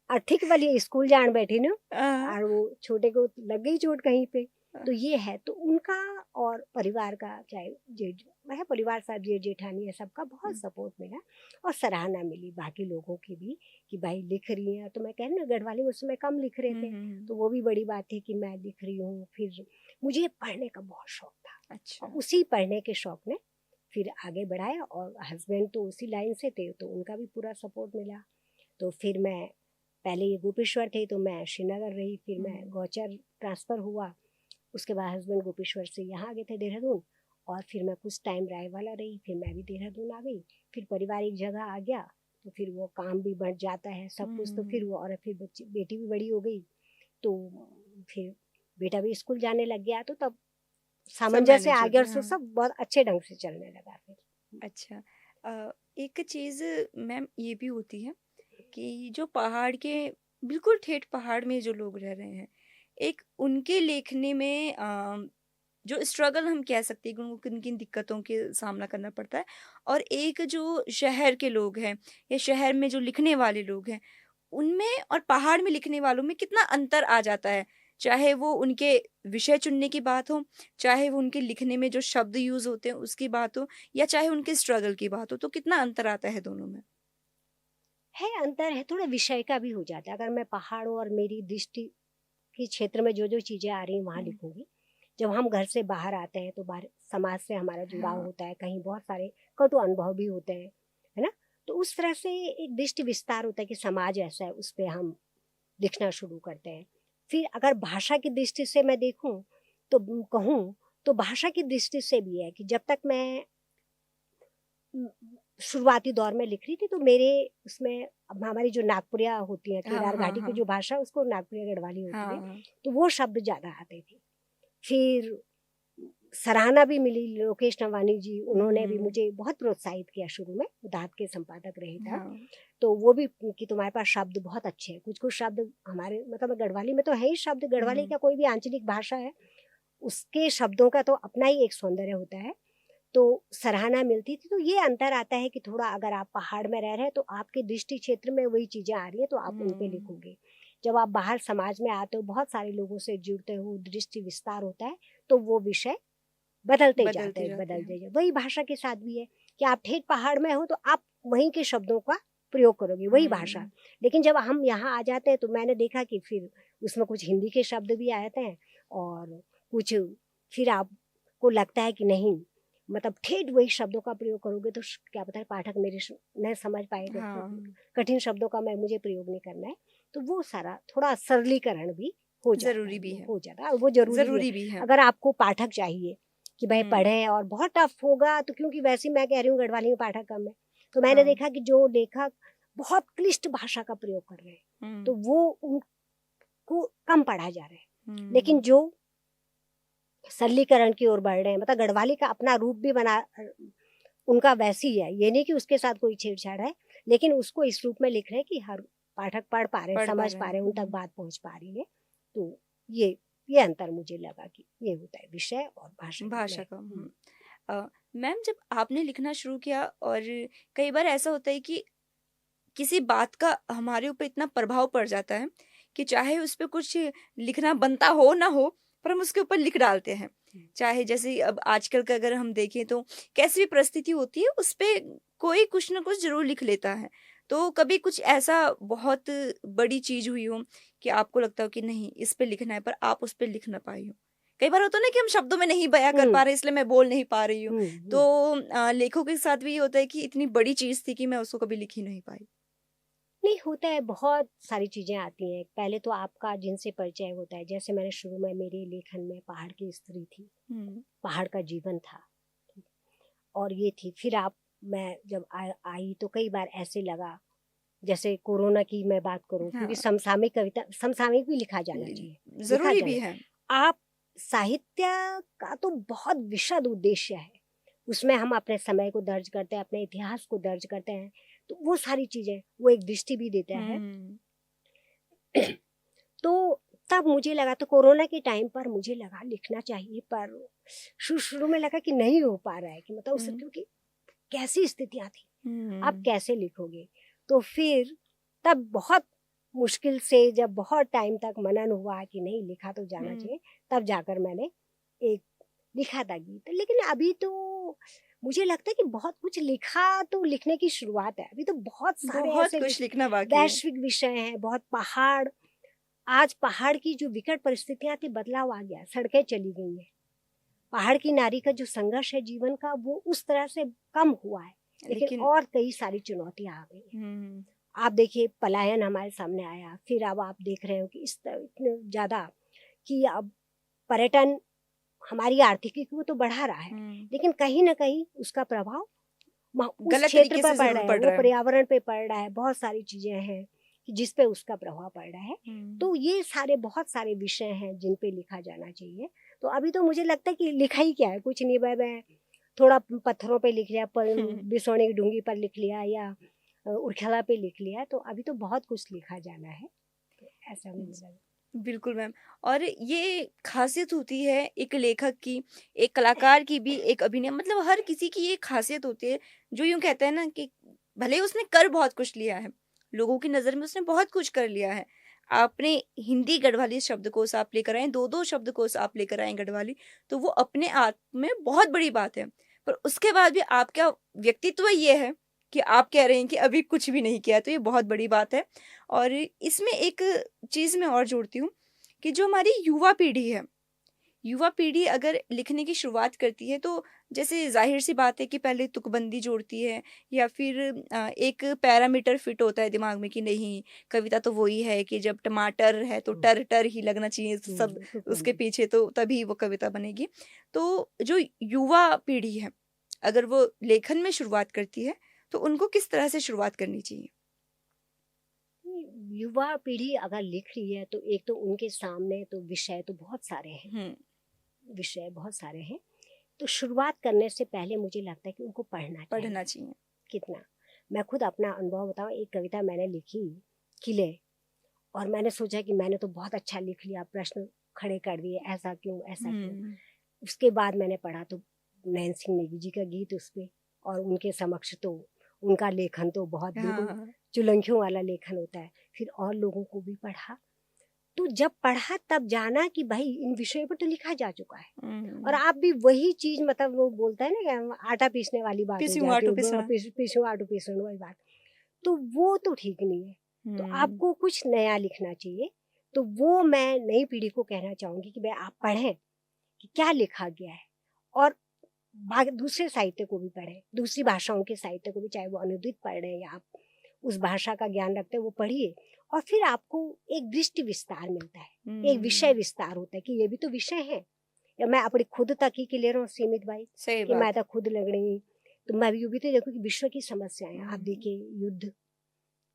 और ठीक वाली स्कूल जान बैठी ना, हाँ, और वो छोटे को लग गई चोट कहीं पे। तो ये है, तो उनका और परिवार का, चाहे जेठ है परिवार, साहब जेठ जेठानी है, सबका बहुत सपोर्ट मिला और सराहना मिली बाकी लोगों की भी कि भाई लिख रही हैं। तो मैं कह रही ना, गढ़वाली में उस समय कम लिख रहे थे, तो वो भी बड़ी बात थी कि मैं लिख रही हूँ। फिर मुझे पढ़ने का बहुत शौक था, अच्छा। और उसी पढ़ने के शौक ने फिर आगे बढ़ाया, और हस्बैंड तो उसी लाइन से थे, तो उनका भी पूरा सपोर्ट मिला। तो फिर मैं, पहले ये गोपेश्वर थे तो मैं श्रीनगर रही, फिर मैं गौचर ट्रांसफ़र हुआ। उसके बाद हस्बैंड गोपेश्वर से यहाँ आ गए थे देहरादून, और फिर मैं कुछ टाइम रायवाला रही, फिर मैं भी देहरादून आ गई। फिर परिवार एक जगह आ गया, तो फिर वो काम भी बढ़ जाता है सब कुछ, तो फिर वो, और फिर बच्ची बेटी भी बड़ी हो गई, तो फिर बेटा भी स्कूल जाने लग गया, तो तब सब सामंजस्य मैनेज आ हो गया और गया, हाँ। सब बहुत अच्छे ढंग से चलने लगा फिर। अच्छा, एक चीज़ मैम ये भी होती है कि जो पहाड़ के बिल्कुल ठेठ पहाड़ में जो लोग रह रहे हैं, एक उनके लेखने में जो स्ट्रगल हम कह सकते हैं कि उनको किन-किन दिक्कतों के सामना करना पड़ता है, और एक जो शहर के लोग हैं या शहर में जो लिखने वाले लोग हैं, उनमें और पहाड़ में लिखने वालों में कितना अंतर आ जाता है? चाहे वो उनके विषय चुनने की बात हो, चाहे वो उनके लिखने में जो शब्द यूज़ होते हैं उसकी बात हो, या चाहे उनके स्ट्रगल की बात हो, तो कितना अंतर आता है दोनों में? है, अंतर है, थोड़ा विषय का भी हो जाता है। अगर मैं पहाड़ों और मेरी दृष्टि के क्षेत्र में जो जो चीज़ें आ रही हैं वहाँ हुँ। लिखूंगी। जब हम घर से बाहर आते हैं तो बाहर समाज से हमारा जुड़ाव हाँ। होता है, कहीं बहुत सारे कटु अनुभव भी होते हैं, है ना। तो उस तरह से एक दृष्टि विस्तार होता है कि समाज ऐसा है, उस पर हम लिखना शुरू करते हैं। फिर अगर भाषा की दृष्टि से मैं देखूं, तो कहूँ तो भाषा की दृष्टि से भी है कि जब तक मैं शुरुआती दौर में लिख रही थी, तो मेरे उसमें, अब हमारी जो नागपुरिया होती है, हाँ, केदार हाँ, घाटी की हाँ। जो भाषा है, उसको नागपुरिया गढ़वाली होती है, हाँ। तो वो शब्द ज़्यादा आते थे। फिर सराहना भी मिली, लोकेश नवानी जी, उन्होंने भी हुँ। मुझे बहुत प्रोत्साहित किया शुरू में, उदात के संपादक रहे तब। हाँ। तो वो भी कि तुम्हारे पास शब्द बहुत अच्छे हैं, कुछ-कुछ शब्द हमारे मतलब गढ़वाली में तो है ही शब्द, गढ़वाली हुँ। का कोई भी आंचलिक भाषा है, उसके शब्दों का तो अपना ही एक सौंदर्य होता है। तो सराहना मिलती थी। तो ये अंतर आता है कि थोड़ा अगर आप पहाड़ में रह रहे हैं, तो आपके दृष्टि क्षेत्र में वही चीज़ें आ रही हैं, तो आप उन पे हुँ। लिखोगे। जब आप बाहर समाज में आते हो, बहुत सारे लोगों से जुड़ते हो, दृष्टि विस्तार होता है, तो वो विषय बदलते जाते बदलते हैं, जाते बदलते हैं। जाते, वही भाषा के साथ भी है कि आप ठेठ पहाड़ में हो, तो आप वहीं के शब्दों का प्रयोग करोगे, वही भाषा। हुँ। लेकिन जब हम यहाँ आ जाते हैं, तो मैंने देखा कि फिर उसमें कुछ हिंदी के शब्द भी आते हैं, और कुछ फिर आपको लगता है कि नहीं, मतलब ठेठ वही शब्दों का प्रयोग करोगे तो क्या पता है पाठक मेरे न समझ पाए, तो हाँ, कठिन शब्दों का मैं मुझे प्रयोग नहीं करना है। तो वो सारा थोड़ा सरलीकरण भी हो जाता है, ज़रूरी भी वो है। हो जाता है, और वो ज़रूरी भी है। ज़रूरी भी है। अगर आपको पाठक चाहिए कि भाई हुँ। पढ़ें, और बहुत टफ होगा, तो क्योंकि वैसे ही मैं कह रही हूँ गढ़वाली में पाठक कम है, तो मैंने हाँ। देखा कि जो लेखक बहुत क्लिष्ट भाषा का प्रयोग कर रहे हैं, हुँ। तो वो उनको कम पढ़ा जा रहा है। लेकिन हुँ। जो सरलीकरण की ओर बढ़ रहे हैं, मतलब गढ़वाली का अपना रूप भी बना, उनका वैसी ही है, ये नहीं कि उसके साथ कोई छेड़छाड़ है, लेकिन उसको इस रूप में लिख रहे हैं कि हर पाठक पढ़ पा रहे हैं, पढ़ पा समझ रहे पा हैं। रहे हैं, उन तक हुँ। बात पहुंच पा रही है। तो ये ये अंतर मुझे लगा कि ये होता है विषय और भाषा का भाषा मैं। का। मैम, जब आपने लिखना शुरू किया, और कई बार ऐसा होता है कि किसी बात का हमारे ऊपर इतना प्रभाव पड़ जाता है कि चाहे उस पे कुछ लिखना बनता हो ना हो, पर हम उसके ऊपर लिख डालते हैं। चाहे जैसे अब आजकल का अगर हम देखें तो कैसी भी परिस्थिति होती है, उस पे कोई कुछ ना कुछ ज़रूर लिख लेता है। तो कभी कुछ ऐसा बहुत बड़ी चीज़ हुई हो कि आपको लगता हो कि नहीं, इस पे लिखना है, पर आप उस पे लिख ना पाई हो? कई बार होता है ना कि हम शब्दों में नहीं बयाँ कर हुँ, पा रहे, इसलिए मैं बोल नहीं पा रही हूँ। हुँ, तो हुँ। लेखकों के साथ भी ये होता है कि इतनी बड़ी चीज़ थी कि मैं उसको कभी लिख ही नहीं पाई। नहीं, होता है, बहुत सारी चीज़ें आती हैं। पहले तो आपका जिनसे परिचय होता है, जैसे मैंने शुरू में मेरे लेखन में पहाड़ की स्त्री थी, हुँ। पहाड़ का जीवन था और ये थी। फिर आप मैं जब आई तो कई बार ऐसे लगा, जैसे कोरोना की मैं बात करूँ, क्योंकि हाँ, समसामयिक कविता समसामयिक भी लिखा जाना इ चाहिए, लिखा ज़रूरी जाना। भी है। आप साहित्य का तो बहुत विशद उद्देश्य है। उसमें हम अपने समय को दर्ज करते हैं, अपने इतिहास को दर्ज करते हैं, तो वो सारी चीज़ें, वो एक दृष्टि भी देता है। हुँ, तो तब मुझे लगा, तो कोरोना के टाइम पर मुझे लगा लिखना चाहिए, पर शुरू में लगा कि नहीं हो पा रहा है, कि मतलब उस, हुँ, क्योंकि कैसी स्थितियाँ थी, आप हुँ, कैसे लिखोगे? तो फिर तब बहुत मुश्किल से, जब बहुत टाइम तक मनन हुआ कि नहीं लिखा तो जाना हुँ। चाहिए, तब जाकर मैंने एक लिखा था गीत। लेकिन अभी तो मुझे लगता है कि बहुत कुछ लिखा, तो लिखने की शुरुआत है। अभी तो बहुत सारे बहुत ऐसे कुछ लिखना बाकी है। वैश्विक विषय हैं, बहुत पहाड़, आज पहाड़ की जो विकट परिस्थितियाँ थी, बदलाव आ गया, सड़कें चली गई हैं। पहाड़ की नारी का जो संघर्ष है जीवन का, वो उस तरह से कम हुआ है, लेकिन लेकिन और कई सारी चुनौतियाँ आ गई हैं। हुँ, आप देखिए, पलायन हमारे सामने आया, फिर अब आप देख रहे हो कि इतने ज़्यादा कि अब पर्यटन हमारी आर्थिकी को तो बढ़ा रहा है, हुँ। लेकिन कहीं न कहीं उसका प्रभाव उस गलत क्षेत्र तरीके पर से पड़ ज़रूर रहा है, पड़ वो रहा है। पर्यावरण पे पड़ रहा है, बहुत सारी चीज़ें हैं कि जिस पे उसका प्रभाव पड़ रहा है। हुँ, तो ये सारे बहुत सारे विषय हैं जिन पे लिखा जाना चाहिए। तो अभी तो मुझे लगता है कि लिखा ही क्या है, कुछ नहीं, मैं थोड़ा पत्थरों पे लिख लिया, पर हुँ। बिसौनी की डूंगी पर लिख लिया, या उरखला पे लिख लिया, तो अभी तो बहुत कुछ लिखा जाना है। तो ऐसा मुझे लगा। बिल्कुल मैम। और ये ख़ासियत होती है एक लेखक की, एक कलाकार की भी, एक अभिनय, मतलब हर किसी की ये ख़ासियत होती है, जो यूँ कहते हैं ना कि भले ही उसने कर बहुत कुछ लिया है, लोगों की नज़र में उसने बहुत कुछ कर लिया है। आपने हिंदी गढ़वाली शब्दकोश आप लेकर आए, 2-2 शब्दकोश आप लेकर आए गढ़वाली, तो वो अपने आप में बहुत बड़ी बात है। पर उसके बाद भी आपका व्यक्तित्व ये है कि आप कह रहे हैं कि अभी कुछ भी नहीं किया, तो ये बहुत बड़ी बात है। और इसमें एक चीज़ मैं और जोड़ती हूँ कि जो हमारी युवा पीढ़ी है, युवा पीढ़ी अगर लिखने की शुरुआत करती है, तो जैसे ज़ाहिर-सी बात है कि पहले तुकबंदी जोड़ती है, या फिर एक पैरामीटर फिट होता है दिमाग में कि नहीं, कविता तो वही है कि जब टमाटर है तो हुँ, टर-टर ही लगना चाहिए, सब उसके तुकबंदी। पीछे, तो तभी वो कविता बनेगी। तो जो युवा पीढ़ी है, अगर वो लेखन में शुरुआत करती है, तो उनको किस तरह से शुरुआत करनी चाहिए? युवा पीढ़ी अगर लिख रही है, तो एक तो उनके सामने तो विषय तो बहुत सारे हैं, हुँ, विषय बहुत सारे हैं। तो शुरुआत करने से पहले मुझे लगता है कि उनको पढ़ना पढ़ना चाहिए। चाहिए। कितना, मैं खुद अपना अनुभव बताऊँ, एक कविता मैंने लिखी, किले, और मैंने सोचा कि मैंने तो बहुत अच्छा लिख लिया, प्रश्न खड़े कर दिए, ऐसा क्यों, ऐसा क्यों? हुँ। उसके बाद मैंने पढ़ा तो नैन सिंह नेगी जी का गीत उस पे, और उनके समक्ष तो उनका लेखन तो बहुत हाँ, बिल्कुल हाँ। चुलंखियों वाला लेखन होता है। फिर और लोगों को भी पढ़ा, तो जब पढ़ा तब जाना कि भाई इन विषयों पर तो लिखा जा चुका है, और हुँ। आप भी वही चीज़, मतलब वो बोलता है ना कि आटा पीसने वाली बात हो पिस्यूँ जाती आटू है, पिसणं। पीसू आटू पीसू वही बात। तो वो तो ठीक नहीं है। तो हुँ, आपको कुछ नया लिखना चाहिए। तो वो मैं नई पीढ़ी को कहना चाहूँगी कि भई आप पढ़ें कि क्या लिखा गया है, और दूसरे साहित्य को भी पढ़ें, दूसरी भाषाओं के साहित्य को भी, चाहे वो अनुदित पढ़ रहे हैं या आप उस भाषा का ज्ञान रखते हैं, वो पढ़िए, और फिर आपको एक दृष्टि विस्तार मिलता है, एक विषय हुँ। विस्तार होता है कि ये भी तो विषय है। या मैं अपनी खुद तक ही के ले रहा हूँ सीमित भाई, सही कि मैं बात। तो खुद लड़ रही, तो मैं भी यूँ भी तो देखो कि विश्व की समस्याएँ आप हुँ, देखिए, युद्ध,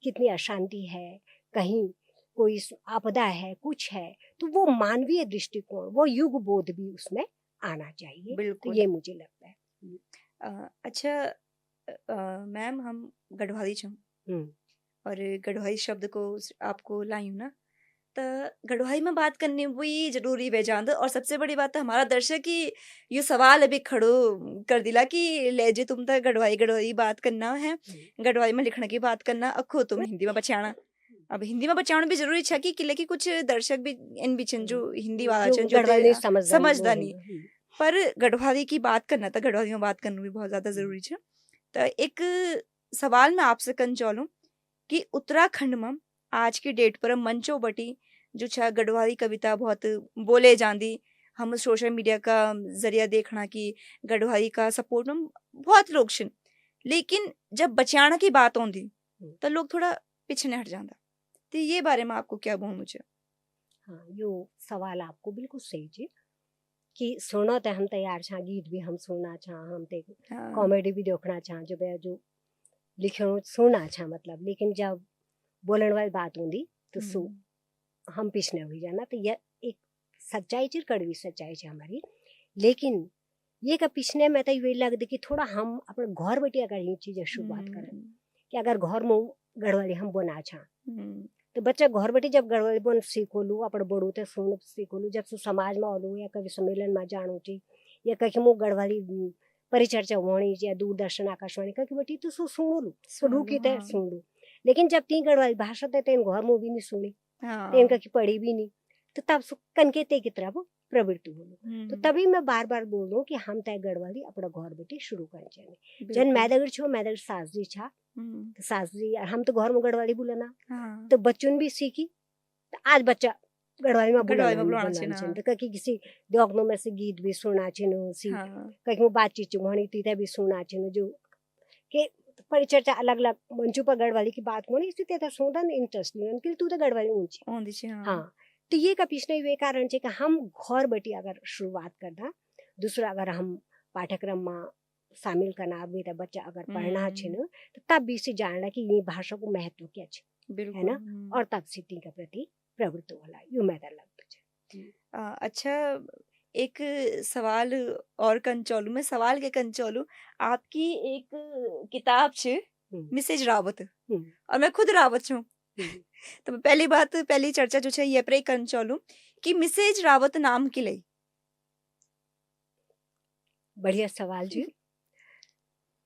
कितनी अशांति है, कहीं कोई आपदा है, कुछ है, तो वो मानवीय दृष्टिकोण, वो युग बोध भी उसमें आना चाहिए। तो बिल्कुल। ये मुझे लगता है। अच्छा, मैम, हम गढ़वाली छौं, हुँ, और गढ़वाली शब्द को आपको लाई हूँ ना, त गढ़वाली में बात करनी भी ज़रूरी वे जांद और सबसे बड़ी बात तो हमारा दर्शक ही यो सवाल अभी खड़ो कर दिला कि ले जी तुम तो गढ़वाली बात करना है, गढ़वाली में लिखने की बात करना, अखो तुम हिंदी में बचाना। अब हिंदी में बचाना भी ज़रूरी छा कि लेकिन कुछ दर्शक भी इन भी छन जो हिंदी वाला जो छन जो ते गढ़वाली समझदा नहीं समझदा वो नहीं। है। पर गढ़वाली की बात करना तो गढ़वाली में बात करना भी बहुत ज़्यादा ज़रूरी छा। तो एक सवाल मैं आपसे कन चालूँ कि उत्तराखंड में आज की डेट पर मंचों बटी जो छा गढ़वाली कविता बहुत बोले जांदी। हम सोशल मीडिया का ज़रिया देखना कि गढ़वाली का सपोर्ट में बहुत लोग छन। लेकिन जब बचाना की बात आउंदी हुँ। तो लोग थोड़ा पिछने हट जांदा। तो ये बारे में आपको क्या बोलणु च? हाँ, यो सवाल आपको बिल्कुल सही च कि सुनो ते हम तैयार छा, गीत भी हम सुनना छा, हम ते हाँ। कॉमेडी भी देखना छा, जो लिख्यों सुनना छा मतलब। लेकिन जब बोलण वाली बात हुंदी तो सो हुँ। हम पिछने हुई जाना। तो यह एक सच्चाई च, कड़वी सच्चाई च हमारी। लेकिन ये का पिछने में तो ये लगदा कि थोड़ा हम अपने घर बैठे अगर ये चीज़ें शुरुआत करन हुँ। कि अगर घर में गढ़वाली हम बोना छा, हुँ। तो बच्चा घर बैठे जब गढ़वाली बोन सीखोलू, अपने बड़ों ते सुन सीखोलू, जब सु समाज में ओलू या कभी सम्मेलन में जाणू ची या कहीं मु गढ़वाली परिचर्चा होनी ची या दूरदर्शन आकाशवाणी कहीं बैठी तो सु सुनोलू, तो सुन लो, रुकी ते हाँ। सुन लू। लेकिन जब ती गढ़वाली भाषा ते तेन घर में भी नहीं सुनी, तेन हाँ। कहीं पढ़ी भी नहीं, तो तब सु कनके ते की तरफ प्रवृत्ति होलू। तो हुँ। तभी मैं बार-बार बोल रही हूँ कि हम तय गढ़वाली अपना घर बैठे शुरू कर चाहिए। जन बिल्कुल। मैदगढ़ छो, मैदगढ़ सासजी छा, हुँ। तो सासजी हम तो घर में गढ़वाली बोलना, हाँ। तो बच्चों भी सीखी। तो आज बच्चा गढ़वाली में गढ़वाली में बोलना बुलाना बोलना चाहिए चाहिए। ना। तो कहीं किसी दोगनों में से गीत भी सुना चाहिए, सी हाँ। कहीं वो बातचीत चुगवानी तीता भी सुना चाहिए जो कि परिचर्चा अलग-अलग मंचों पर गढ़वाली की बात होनी इसी तरह सुनन इंटरेस्ट नहीं उनके तू तो गढ़वाली ऊँची। ओंदी छी हाँ। हाँ, तो ये का पिछने ये कारण छे कि हम घर बैठी अगर शुरुआत करना, दूसरा अगर हम पाठ्यक्रम में शामिल करना भी तो बच्चा अगर पढ़ना छे हुँ। न, तो तब भी से जानना कि ये भाषा को महत्व क्या छे, है बिल्कुल। ना? हुँ। और तब से ती के प्रति प्रवृत्त होला, यूँ मैं लगता छे। अच्छा एक सवाल और कंचोलू मैं सवाल के कंचोलू आपकी एक किताब छ हुँ, मिसेज रावत हुँ, और मैं खुद रावत छूँ। हुँ। तो पहली बात पहली चर्चा जो है ये पर कंचोलू कि मिसेज रावत नाम की लई। बढ़िया सवाल जी।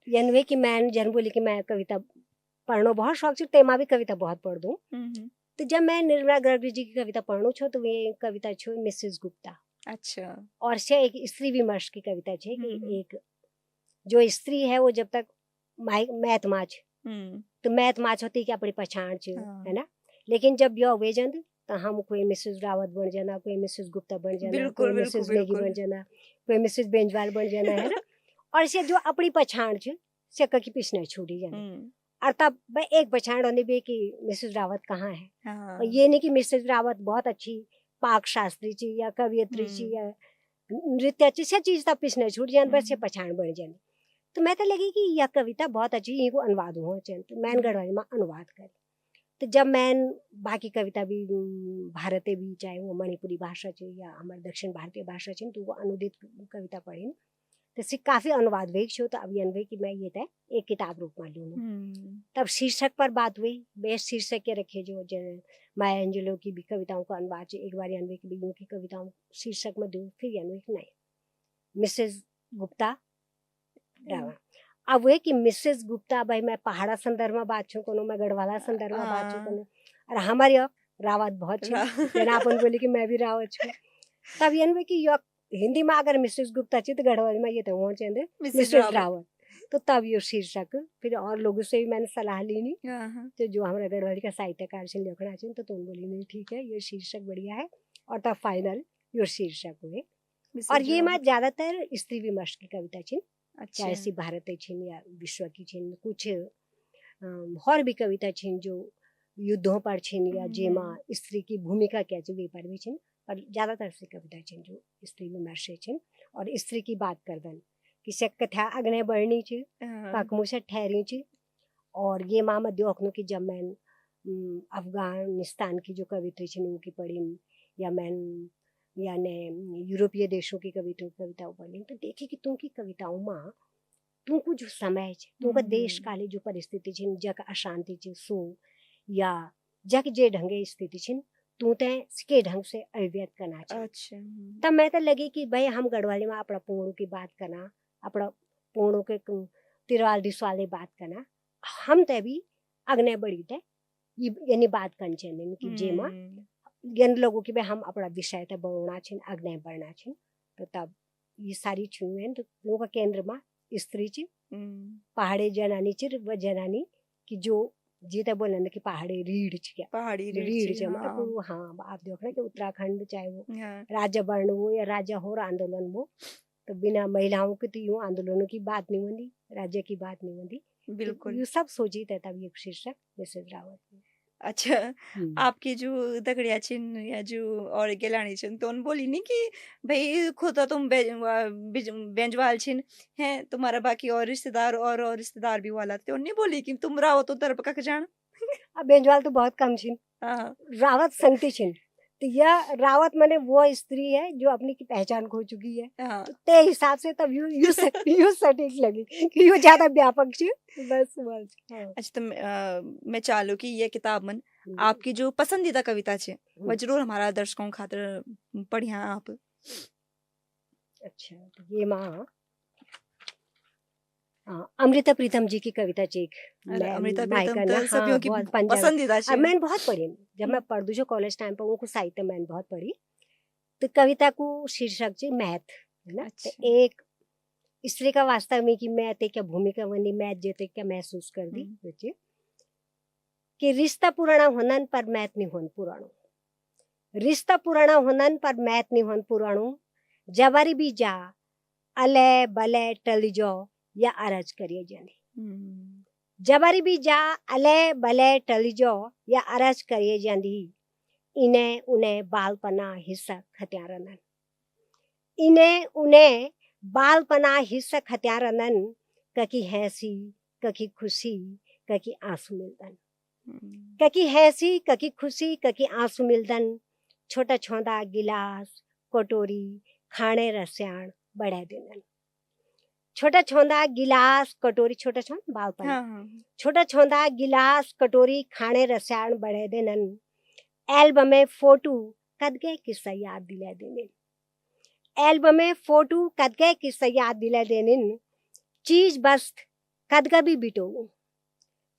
यानी कि मैं जन बोली कि मैं कविता पढ़नो बहुत शौक छे, तेमा भी कविता बहुत पढ़ दूँ। हुँ, हुँ। तो जब मैं निर्मला गर्ग जी की कविता पढ़नू छो तो वे कविता छो मिसेस गुप्ता अच्छा। और से एक स्त्री विमर्श की कविता छे हुँ, कि हुँ। एक जो स्त्री है वो जब तक मैथ माच हुँ। तो मैथ माच होती कि अपनी पहचान छ, है हाँ। ना? लेकिन जब यो वे जंद तो हम कोई मिसेस रावत बन जाना, कोई मिसेस गुप्ता बन जाना, कोई बिल्कुल, बिल्कुल, मिसेस नेगी बिल्कुल। बन जाना, कोई मिसेस बेंजवाल बन जाना, है ना? और से जो अपनी पहचान छ से की पिछने छूटी जाने। हुँ। और तब मैं एक पहचान होने भी कि मिसेस रावत कहाँ है। और हाँ। ये नहीं कि मिसेस रावत बहुत अच्छी पाक शास्त्री छी या कवियत्री छी हुँ। या नृत्य अच्छी सब चीज़ तब पिछने छूट जान बस से हुँ। पहचान बन जानी। तो मैं तो लगी कि यह कविता बहुत अच्छी इनको अनुवाद हुआ चाहिए तो मैंने हुँ। गढ़वाली में अनुवाद करी। तो जब मैं बाकी कविता भी भारते भी चाहे वो मणिपुरी भाषा छे या हमारे दक्षिण भारतीय भाषा छे तो वो अनुदित कविता पढ़ी तो से काफ़ी अनुवाद हुई छो तो अभी अनवे कि मैं ये तय एक किताब रूप में लूँ। हुँ। तब शीर्षक पर बात हुई, बेस्ट शीर्षक के रखे जो माया एंजेलो की भी कविताओं का अनुवाद एक बार अनवे की भी उनकी कविताओं शीर्षक में दूँ फिर अनवे की नहीं मिसेस गुप्ता हुँ। रावण। अब वे कि मिसेस गुप्ता भाई मैं पहाड़ा संदर्भ में बात छूँ कोनो मैं गढ़वाला संदर्भ में बात छूँ हाँ। कोनो और हमारे यहाँ रावत बहुत छे रा जना अपन बोली कि मैं भी रावत छूँ। तब ये कि यो हिंदी में अगर मिसेस गुप्ता छे तो गढ़वाली में ये तो होना चाहिए मिसेज मिसेस रावत। रावत। तो तब ये शीर्षक फिर और लोगों से भी मैंने सलाह ली नहीं हाँ, हाँ। तो जो हमारा गढ़वाली का साहित्यकार से लिखना चाहिए तो तुम बोली नहीं ठीक है ये शीर्षक बढ़िया है और तब फाइनल ये शीर्षक हुए। और मिसेज ये मैं रावत। ज़्यादातर स्त्री विमर्श की कविता छीन अच्छा। चाहे सी भारत छीन या विश्व की छीन कुछ और भी कविता छीन जो युद्धों पर छीन या जेमा हुँ। स्त्री की भूमिका क्या वे पर भी छीन पर ज़्यादातर से कविता छीन जो स्त्री विमर्श छीन और स्त्री की बात कर दन कि से कथा अग्नि बढ़नी छ हाँ। काकमुशा ठहरी छ और ये माँ मध्य अखनों की जब मैं अफगानिस्तान की जो कवित्री छीन उनकी पढ़ी या मैं यानी यूरोपीय देशों की कविताओं पढ़ी तो देखी कि तुमकी कविताओं में तुमको जो समय छे तुमका देश हुँ। काले जो परिस्थिति छिन जग अशांति छे सो या जग जे ढंगे स्थिति छिन तू ते सिके ढंग से अभिव्यक्त करना चाहिए। अच्छा। तब मैं तो लगी कि भाई हम गढ़वाली में अपना पूर्णों की बात करना, अपना पूर्णों के तिरवाल डिसवाले बात करना, हम ते भी अग्ने बड़ी थे यानी बात कंचन की जेमा यन लोगों की भाई हम अपना विषय ते बढ़ना छिन अग्ने बढ़ना छिन। तो तब ये सारी छुएं तो लोगों का केंद्र में स्त्री ची पहाड़ी जनानी चिर व जनानी की जो जीते बोले ना कि पहाड़ी रीढ़ ची क्या पहाड़ी रीढ़ रीढ़ ची, ची मतलब हाँ। वो हाँ आप देख रहे कि उत्तराखंड चाहे वो हाँ, राज्य वर्ण हो या राज्य हो आंदोलन हो, तो बिना महिलाओं के तो यूं आंदोलनों की बात नहीं होती, राज्य की बात नहीं होती। तो बिल्कुल। ये सब सोची थे तब ये शीर्षक मिसेस रावत ने। अच्छा, आपकी जो दगड़िया छिन या जो और गेलाणी छिन तो उन बोली नहीं कि भई खुद तो तुम बेंजवाल छिन हैं, तुम्हारा बाकी और रिश्तेदार भी वाला तो नहीं बोली कि तुम रावत तो तरफ कख जान? अब बेंजवाल तो बहुत कम छिन, हाँ, रावत संगति छिन। तो यह रावत माने वो स्त्री है जो अपनी की पहचान खो चुकी है। हाँ। तो ते हिसाब से तब यू सटीक लगी कि यो ज्यादा व्यापक छी बस बस। हाँ। अच्छा तो मैं चालू कि ये किताब मन आपकी जो पसंदीदा कविता छे वह जरूर हमारा दर्शकों खातिर पढ़िया आप। अच्छा तो ये माँ अमृता प्रीतम जी की कविता चेक अरे अमृता मैं प्रीतम करना तो सभी हाँ की बहुत पंजाब पसंदीदा अब छे। मैंने बहुत पढ़ी जब मैं पढ़ जो कॉलेज टाइम पर उनको साहित्य मैंने बहुत पढ़ी। तो कविता को शीर्षक जी मैथ है ना। तो अच्छा। एक स्त्री का वास्तव में कि मैं ते क्या भूमिका बनी मैथ जेते क्या महसूस कर दी बच्चे कि रिश्ता पुराना होनन पर मैथ नहीं होन पुराणो, रिश्ता पुराना होनन पर मैथ नहीं होन पुराणो, जवारी भी जा अले बले टली जाओ या अरज करिए जाने। जवारी भी जा अले बले टली जाओ या अरज करिए जांदी, इन्हें उन्हें बालपना हिस्सा खत्यारनन, इन्हें उन्हें बालपना हिस्सा खत्यारनन, ककी हैसी ककी खुशी ककी आंसू मिलदन, ककी हैसी ककी खुशी ककी आंसू मिलदन, छोटा छोंदा गिलास कटोरी खाने रस्याण बढ़ा देनन, छोटा छोंदा गिलास कटोरी छोटा छोंद बालपन हाँ। छोटा छोंदा गिलास कटोरी खाने रस्याण बढ़ा देनन, एल्बम में फोटो कद गए किस्सा याद दिला देने, एल्बम में फोटो कद गए किस्सा याद दिला देने, चीज बस्त कदगा भी बिटोलूं,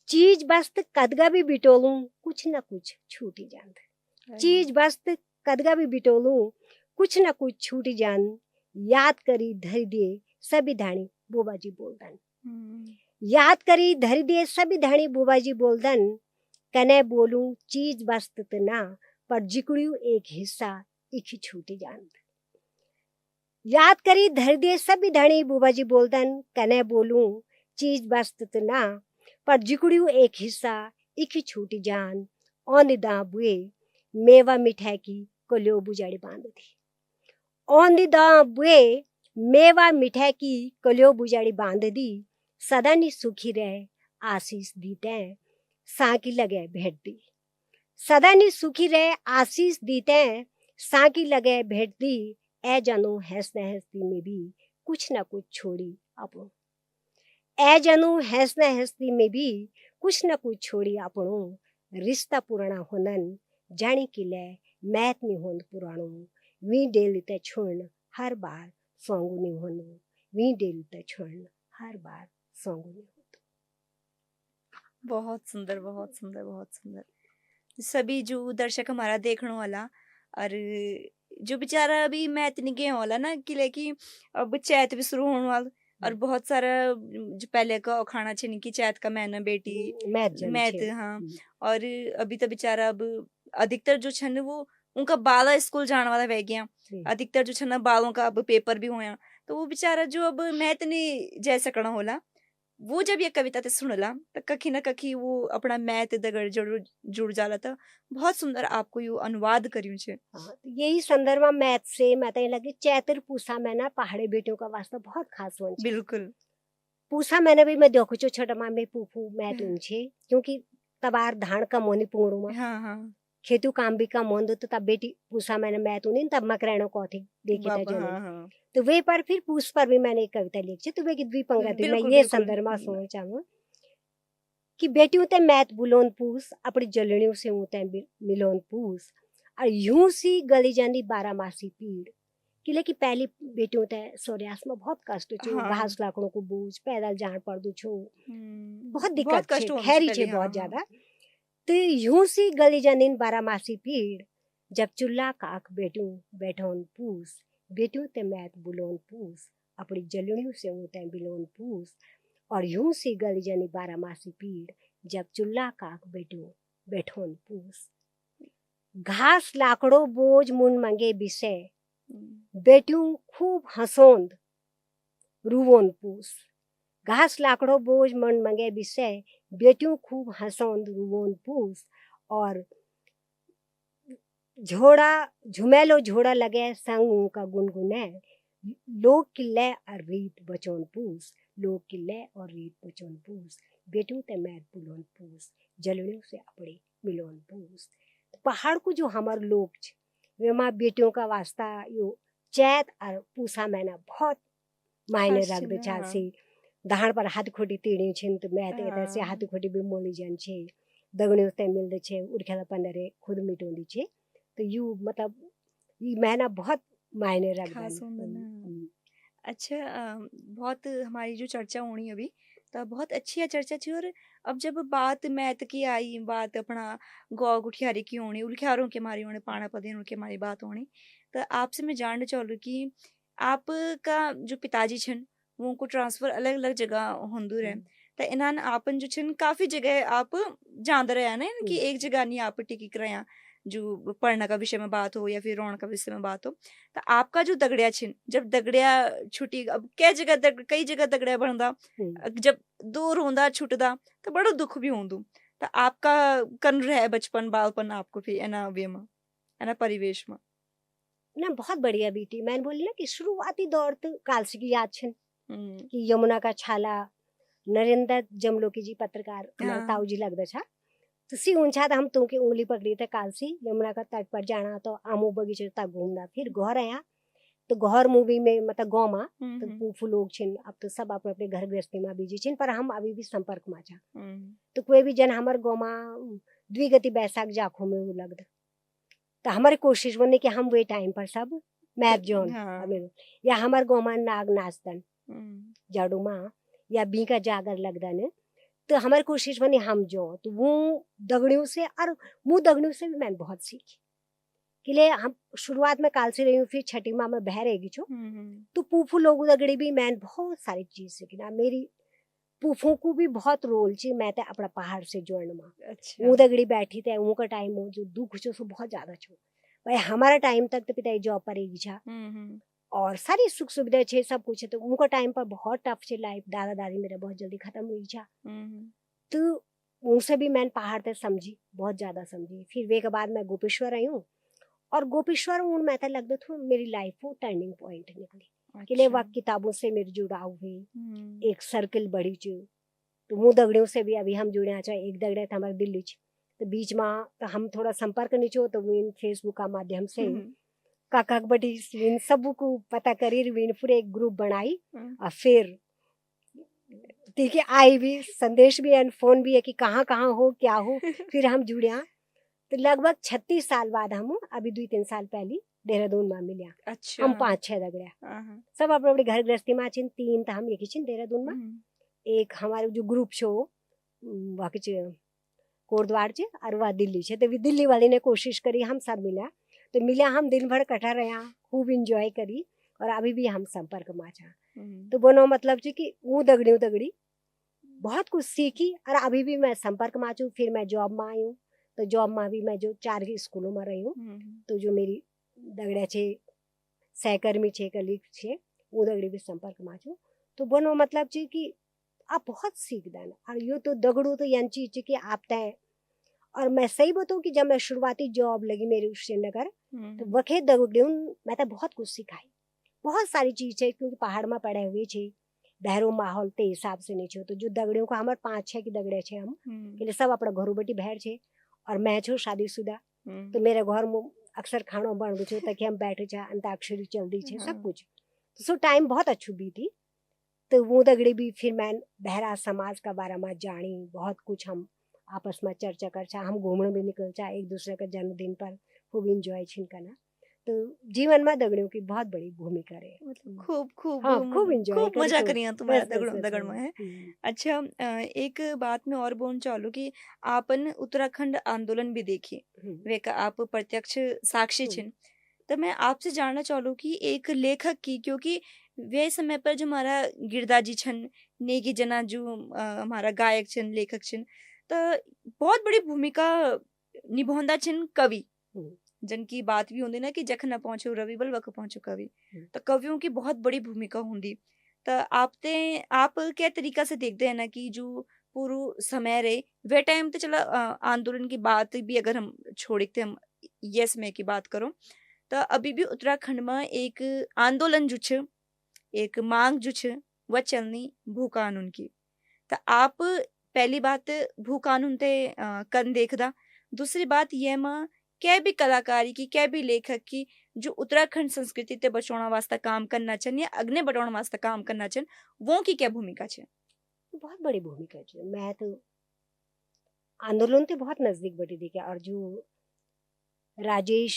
चीज बस्त कदगा भी बिटोलूं, कुछ न कुछ छूटी जान, चीज बस्त कदगा भी बिटोलूं, कुछ न कुछ छूटी जान, याद करी धर दिए सभी धानी बुबाजी बोलदन, याद करी धर दिए सभी धानी बुबाजी बोलदन, कने बोलूं चीज बस्त ना पर जिकड़ू एक हिस्सा इखी छूटी जान, याद करी धर दिए सभी धानी बुबाजी बोलदन, कने बोलूं चीज बस्त ना पर जिकड़ू एक हिस्सा इखी छूटी जान, औंदा बुए मेवा मिठाई की कोलियो बुजाड़ी बांध दी, औंदा बुए मेवा मिठाई की कोलियो बुजाड़ी बांध दी, सदा नी सुखी रहे आशीष दीते साकी लगे भेट दी, सदा नी सुखी रहे आशीष दीते साकी लगे भेट दी, ए जनू हंसने हंसती में भी कुछ न कुछ छोड़ी अपनों, ए जनू हंसने हंसती में भी कुछ न कुछ छोड़ी अपनों, रिश्ता पुराना होनन जानी किले मैथ नहीं होन पुराणो, वी डेली ते छोड़न हर बार सोंगू नहीं होनो, वी डेली ते छोड़न हर बार सोंगू नहीं होतो। बहुत सुंदर, बहुत सुंदर, बहुत सुंदर। सभी जो दर्शक हमारा देखने वाला और जो बेचारा अभी मैथ नहीं गया वाला ना कि लेकिन अब चैत भी शुरू होने वाला और बहुत सारा जो पहले का खाना छे की चैत का मैना बेटी मैथ हाँ। और अभी तो बेचारा अब अधिकतर जो छन वो उनका बाला स्कूल जाने वाला रह गया, अधिकतर जो छन बालों का अब पेपर भी होया, तो वो बेचारा जो अब मैथ नहीं जै सकना होला वो जब ये कविता ते सुनला तो कखी न कखी वो अपना मैथ दगड़ जुड़ जाला था। बहुत सुंदर आपको यो अनुवाद करियो छे। यही संदर्भ में मैथ से मैं तो लगी चैत्र पूसा में ना पहाड़ी बेटियों का वास्ता बहुत खास वन छे। बिल्कुल पूसा मैंने भी मैं देखो छो छोटा माँ में पूफू मैथ उनछे क्योंकि तबार धान का मोनी पुंगड़ू में हाँ खेतु काम भी कम होंदो तो तब बेटी पूसा मैंने मैथ उन्हीं तब मकरेणो को थी देखी था जो हाँ। तो वे पर फिर पूस पर भी मैंने एक कविता लिखी तो वे की द्विपंगा थी मैं ये संदर्भ में सुनना चाहूँ कि बेटियों ते मैथ बुलोन पूस अपनी जलनियों से ऊते मिलोन पूस और यूं सी गली जानी 12 मासी पीड़। किले की पहली बेटियों तय सूर्यास्त में बहुत कष्ट छो, हाँ। घास लाकड़ों को बोझ पैदल जान पड़ दू छो, बहुत बहुत दिक्कत छे, कष्ट होंदु छे खैरी छे पहले, बहुत हाँ, हाँ। ज्यादा। तो यूं सी गली जानिन 12 मासी पीड़, जब चुल्ला काक बेटू बैठोन पूस, बेटियों ते मैत बुलोन पूस, अपनी जलनियों से ऊते बिलोन पूस। और यूं सी गली जानी 12 मासी पीड़, जब चुल्ला काक बेटू बैठोन पूस। घास लाकड़ो बोझ मुन मंगे बिसे, हुँ। बेटियों खूब हंसोंद रुवोन पूस। घास लाकड़ो बोझ मन मंगे बिसे, बेटियों खूब हंसोंद रुवोन पूस। और झोड़ा झुमेलो झोड़ा लगे संग उनका गुनगुने, लोग किल्ले और रीत बचोन पूस, लोग किल्ले और रीत बचोन पूस। बेटियों ते मैत बुलोन पूस, जलड़ियों से अपड़े मिलोन पूस। पहाड़ को जो हमार लोग छ, वे माँ बेटियों का वास्ता यो चैत और पूसा महीना बहुत मायने खास रख छिन, दे हाँ। चालसी। दहाड़ पर हाथ खोटी तीड़ी छिन तो मैं ते से हाथ हाँ। खोटी भी मोली जन छे, दगड़ियों ते मिल दे छे, उड़खेला पंदरे खुद मिटोंदी छे। तो यू मतलब ये महीना बहुत मायने रख खास दन। होंदा ना। अच्छा, बहुत हमारी जो चर्चा होनी अभी, तो बहुत अच्छी है चर्चा थी। और अब जब बात मैथ की आई, बात अपना गौ गुठियारी की होनी, उलख्यारों के मारी होनी, पाना पदेन के मारी बात होनी, तो आपसे मैं जानना चाहूँ कि आपका जो पिताजी छन, वो उनको ट्रांसफर अलग अलग जगह होंदू रहे, तो इन्हान आपन जो छन काफी जगह आप जांद रहे हैं ना, कि एक जगह नहीं आप टिकी कर रहे हैं, जो पढ़ने का विषय में बात हो या फिर रोण का विषय में बात हो। तो आपका जो दगड़िया छिन, जब दगड़िया छुटी, अब कै जगह कई जगह दगड़िया बनदा, जब दूर होंदा छुटदा, तो बड़ो दुख भी होंदु। तो आपका कन रहे बचपन बालपन आपको फिर एना वे में, एना परिवेश में। ना बहुत बढ़िया बीती। मैंने बोली ना कि शुरुआती दौर तो कालसी की याद छन हुँ। कि यमुना का छाला, नरेंद्र जमलोकी जी पत्रकार हमारे हाँ। ताऊ जी लगदा छा। तो सी ऊंचा था हम तो की उंगली पकड़ी थे कालसी यमुना का तट पर जाना तो आमू बगीचे तक घूमना, फिर घर आया तो घर मूवी में मतलब गाँव में हुँ, तो हुँ। फूफू लोग छिन, अब तो सब अपने अपने घर गृहस्थी में बिजी छिन, पर हम अभी भी संपर्क में छा। हुँ। तो कोई भी जन हमारे गाँव में द्विगति बैसाख जाखो में वो लगद, तो हमारी कोशिश बने कि हम वे टाइम पर सब मैच जोन हाँ। अभी, या हमारे गाँव में नाग नाचतन हुँ। जाड़ू माँ या बी का जागर लगदन, तो हमारी कोशिश बनी हम जो तो वो दगड़ियों से और मुँह दगड़ियों से भी मैंने बहुत सीखी। किले हम शुरुआत में काल से रही हूँ, फिर छठी माँ में बह रहेगी जो, हुँ, हुँ। तो फूफू लोग दगड़ी भी मैंने बहुत सारी चीज सीखी ना। मेरी फूफू को भी बहुत रोल ची मैं ते अपना पहाड़ से जोड़ने में। अच्छा। वो दगड़ी बैठी थे, वो का टाइम हो जो दुख जो सो बहुत ज्यादा छो भाई, हमारा टाइम तक तो पिताजी जॉब पर ही छा हुँ, हुँ। और सारी सुख सुविधा छे सब कुछ है, तो उनका टाइम पर बहुत टफ छे लाइफ, दादा दादी मेरा बहुत जल्दी खत्म हुई छा। हुँ, हुँ। तो उनसे भी मैंने पहाड़ तक समझी, बहुत ज्यादा समझी। फिर वे के बाद मैं गोपेश्वर आई हूँ, और गोपेश्वर उन मैं तो लगता था मेरी लाइफ को टर्निंग पॉइंट निकली। कि ले अच्छा। वक्त किताबों से मेरी जुड़ाव हुई, हुँ। एक सर्कल बढ़ी चु। तो वो दगड़ियों से भी अभी हम जुड़े अच्छा, एक दगड़े था हमारे दिल्ली च, तो बीच में तो हम थोड़ा संपर्क नीचो तो विन फेसबुक का माध्यम से हुँ, हुँ। काका बड़ी विन सब को पता करी, विन पूरे एक ग्रुप बनाई। हुँ। और फिर देखिए आई भी संदेश भी एंड फोन भी है कि कहाँ कहाँ हो क्या हो, फिर हम जुड़िया। तो लगभग 36 साल बाद हम अभी 2-3 साल पहले देहरादून में मिलिया। अच्छा। हम 5-6 दगड़िया हाँ, हाँ। सब अपने अपने घर गृहस्थी में छिन, 3 तो हम एक ही छिन देहरादून में। हुँ। एक हमारे जो ग्रुप छो वहाँ के कोटद्वार चे और वह दिल्ली छे, तो भी दिल्ली वाली ने कोशिश करी हम सब मिला, तो मिला हम दिन भर कटा रहा, खूब इंजॉय करी, और अभी भी हम संपर्क में छा। हुँ। तो बोनो मतलब चे कि वो दगड़ी बहुत कुछ सीखी, और अभी भी मैं संपर्क में छू। फिर मैं जॉब में आई हूँ, तो जॉब में भी मैं जो 4 स्कूलों में रही हूँ, हुँ। तो जो मेरी दगड़िया छे सहकर्मी छे कलीग छे वो दगड़ी भी संपर्क में छू। तो बोनो मतलब चे कि आप बहुत सीख देन, और यो तो दगड़ू तो यान चीज चे कि आप तय। और मैं सही बताऊँ कि जब मैं शुरुआती जॉब लगी मेरी श्रीनगर, तो हुँ। वखे दगड़ियों मैं तो बहुत कुछ सिखाई, बहुत सारी चीज है क्योंकि पहाड़ में पड़े हुए छे, बहरो माहौल ते हिसाब से नहीं छो। तो जो दगड़ियों को हमारे 5-6 की दगड़े छे हम, हुँ। के लिए सब अपना घरों बेटी बहर छे, और मैं छो शादीशुदा। तो हुँ। मेरे घर में अक्सर खाना बन छो ताकि हम बैठे छा, अंताक्षरी चलती छे सब हाँ। कुछ। तो सो टाइम बहुत अच्छू बीती। तो वो दगड़ी भी फिर मैं बहरा समाज का बारे में जानी, बहुत कुछ हम आपस में चर्चा कर छा, हम घूमने भी निकल छा एक दूसरे के जन्मदिन पर, खूब इंजॉय छिन कना। तो जीवन में दगड़ियों की बहुत बड़ी भूमिका रहे। मतलब खूब खूब हाँ, खूब इंजॉय खूब करी मजा खूब। करिया तुम्हारा बस, बस, दगड़ बस दगड़ वही। में है। हुँ। अच्छा, एक बात मैं और बोलना चाहूँ कि आपन उत्तराखंड आंदोलन भी देखी, हुँ, वे का आप प्रत्यक्ष साक्षी हुँ, छिन। तो मैं आपसे जानना चाहूँ कि एक लेखक की, क्योंकि वे समय पर जो हमारा गिरदाजी छन, नेगी जना जो हमारा गायक छन, लेखक छन, तो बहुत बड़ी भूमिका निभाਉਂਦਾ छन कवि, हुँ, जिनकी बात भी होंदी ना कि जख न पहुंचो रवि बल वख पहुंचो कवि। हुँ। तो कवियों की बहुत बड़ी भूमिका होंदी। तो आप क्या तरीका से देखते हैं ना कि जो पूरा समय रहे वे टाइम तो चला, आंदोलन की बात भी अगर हम छोड़ते हम यस में की बात करो, तो अभी भी उत्तराखंड में एक आंदोलन जो छ, एक मांग जो छ, वह चलनी भू कानून की। तो आप पहली बात भू कानून ते कन देखदा, दूसरी बात ये मां कै भी कलाकारी की, कै भी लेखक की जो उत्तराखंड संस्कृति ते बचाने वास्ते काम करना चन या अग्ने बढ़ाने वास्ते काम करना चन, वो की क्या भूमिका छ? बहुत बड़ी भूमिका च। मैं तो आंदोलन ते बहुत नज़दीक बटी देखा। और जो राजेश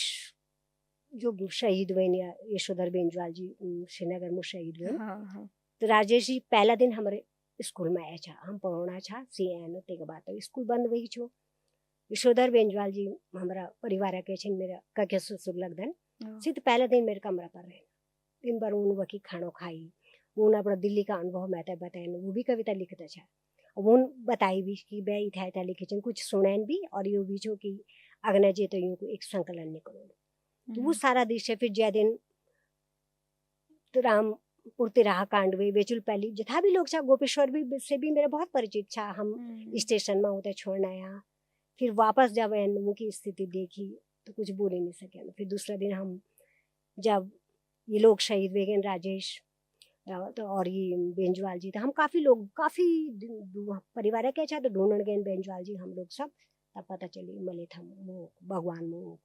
जो शहीद हुए या यशोधर बेंजवाल जी श्रीनगर में शहीद हुए। हाँ, हाँ। तो राजेश जी पहला दिन हमारे स्कूल में आया था, हम पढ़ना था CN ते के बाद स्कूल बंद हुई छो। यशोधर बेंजवाल जी हमारा परिवार के छिन, मेरा कके ससुर लगदन। हाँ। सिर्फ पहला दिन मेरे कमरा पर रहे, दिन भर उन वकी खानो खाई। उन अपना दिल्ली का अनुभव मैं बताए, वो भी कविता लिखता था। उन बताई भी कि बे इथा इथा लिखे छन, कुछ सुनैन भी और यो भी छो कि अगना जे तो यूं को एक संकलन निकलो। तो वो हुँ, सारा दृश्य फिर जै दिन तो रामपुर तिराहा कांड हुए, बेचुल पहली जितना भी लोग था, गोपेश्वर भी से भी मेरा बहुत परिचित था। हम हुँ, स्टेशन में होते छोड़ना आया, फिर वापस जब एन की स्थिति देखी तो कुछ बोल ही नहीं सके। फिर दूसरा दिन हम जब ये लोग शहीद हुए गए, राजेश तो और ये बेंजवाल जी, तो हम काफ़ी लोग काफ़ी परिवार के अच्छा तो ढूंढन गए बेंजवाल जी हम लोग सब। तब पता चली मले था वो भगवान में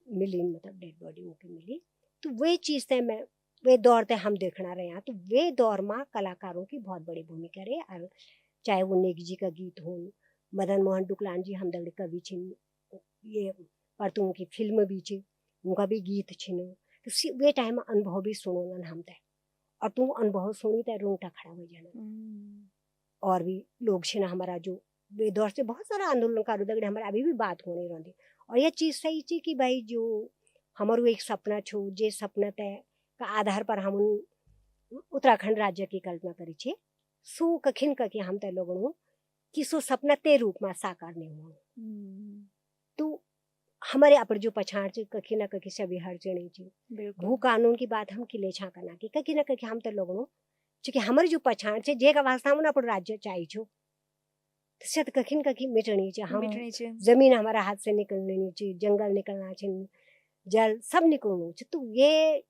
मिली, मतलब डेड बॉडी उनकी मिली। तो वे चीज़ से मैं वे दौर ते हम देखना रहे हैं। तो वे दौर में कलाकारों की बहुत बड़ी भूमिका रही। और चाहे वो नेगी जी का गीत हो, मदन मोहन डुकलान जी हम दगड़े कवि छिन, ये परतुओं की फिल्म भी छी, उनका भी गीत छिन। तो वे टाइम में अनुभव भी सुनो हम ते, और तुम अनुभव सुनी ते रोंगटा खड़ा हो जाना। हुँ, और भी लोग छिन हमारा जो वे दौर से बहुत सारा आंदोलनकारों दगड़े हमारा अभी भी बात होने रही। और यह चीज़ सही थी कि भाई जो हमारो एक सपना छो, जे सपना तय का आधार पर हम उत्तराखंड राज्य की कल्पना करी छे, सो कखिन कखि हम तय लोगों कि सो सपना ते रूप में साकार नहीं हुआ। हुँ, तो हमारे अपर जो पछाड़ छे कखि न कखि से भी हर चढ़ी छे। भू बिल्कुल। कानून की बात हम किले छा करना कि कखि न कखि हम तय लोगों क्योंकि हमारी जो पछाड़ छे जे का वास्ता हम अपन राज्य चाहिए छो, शायद कखिन कखि मिटनी चाहिए। हम मिटनी चाहिए। जमीन हमारा हाथ से निकलनी चाहिए, जंगल निकलना चाहिए, जल सब निकलना चाहिए। तो ये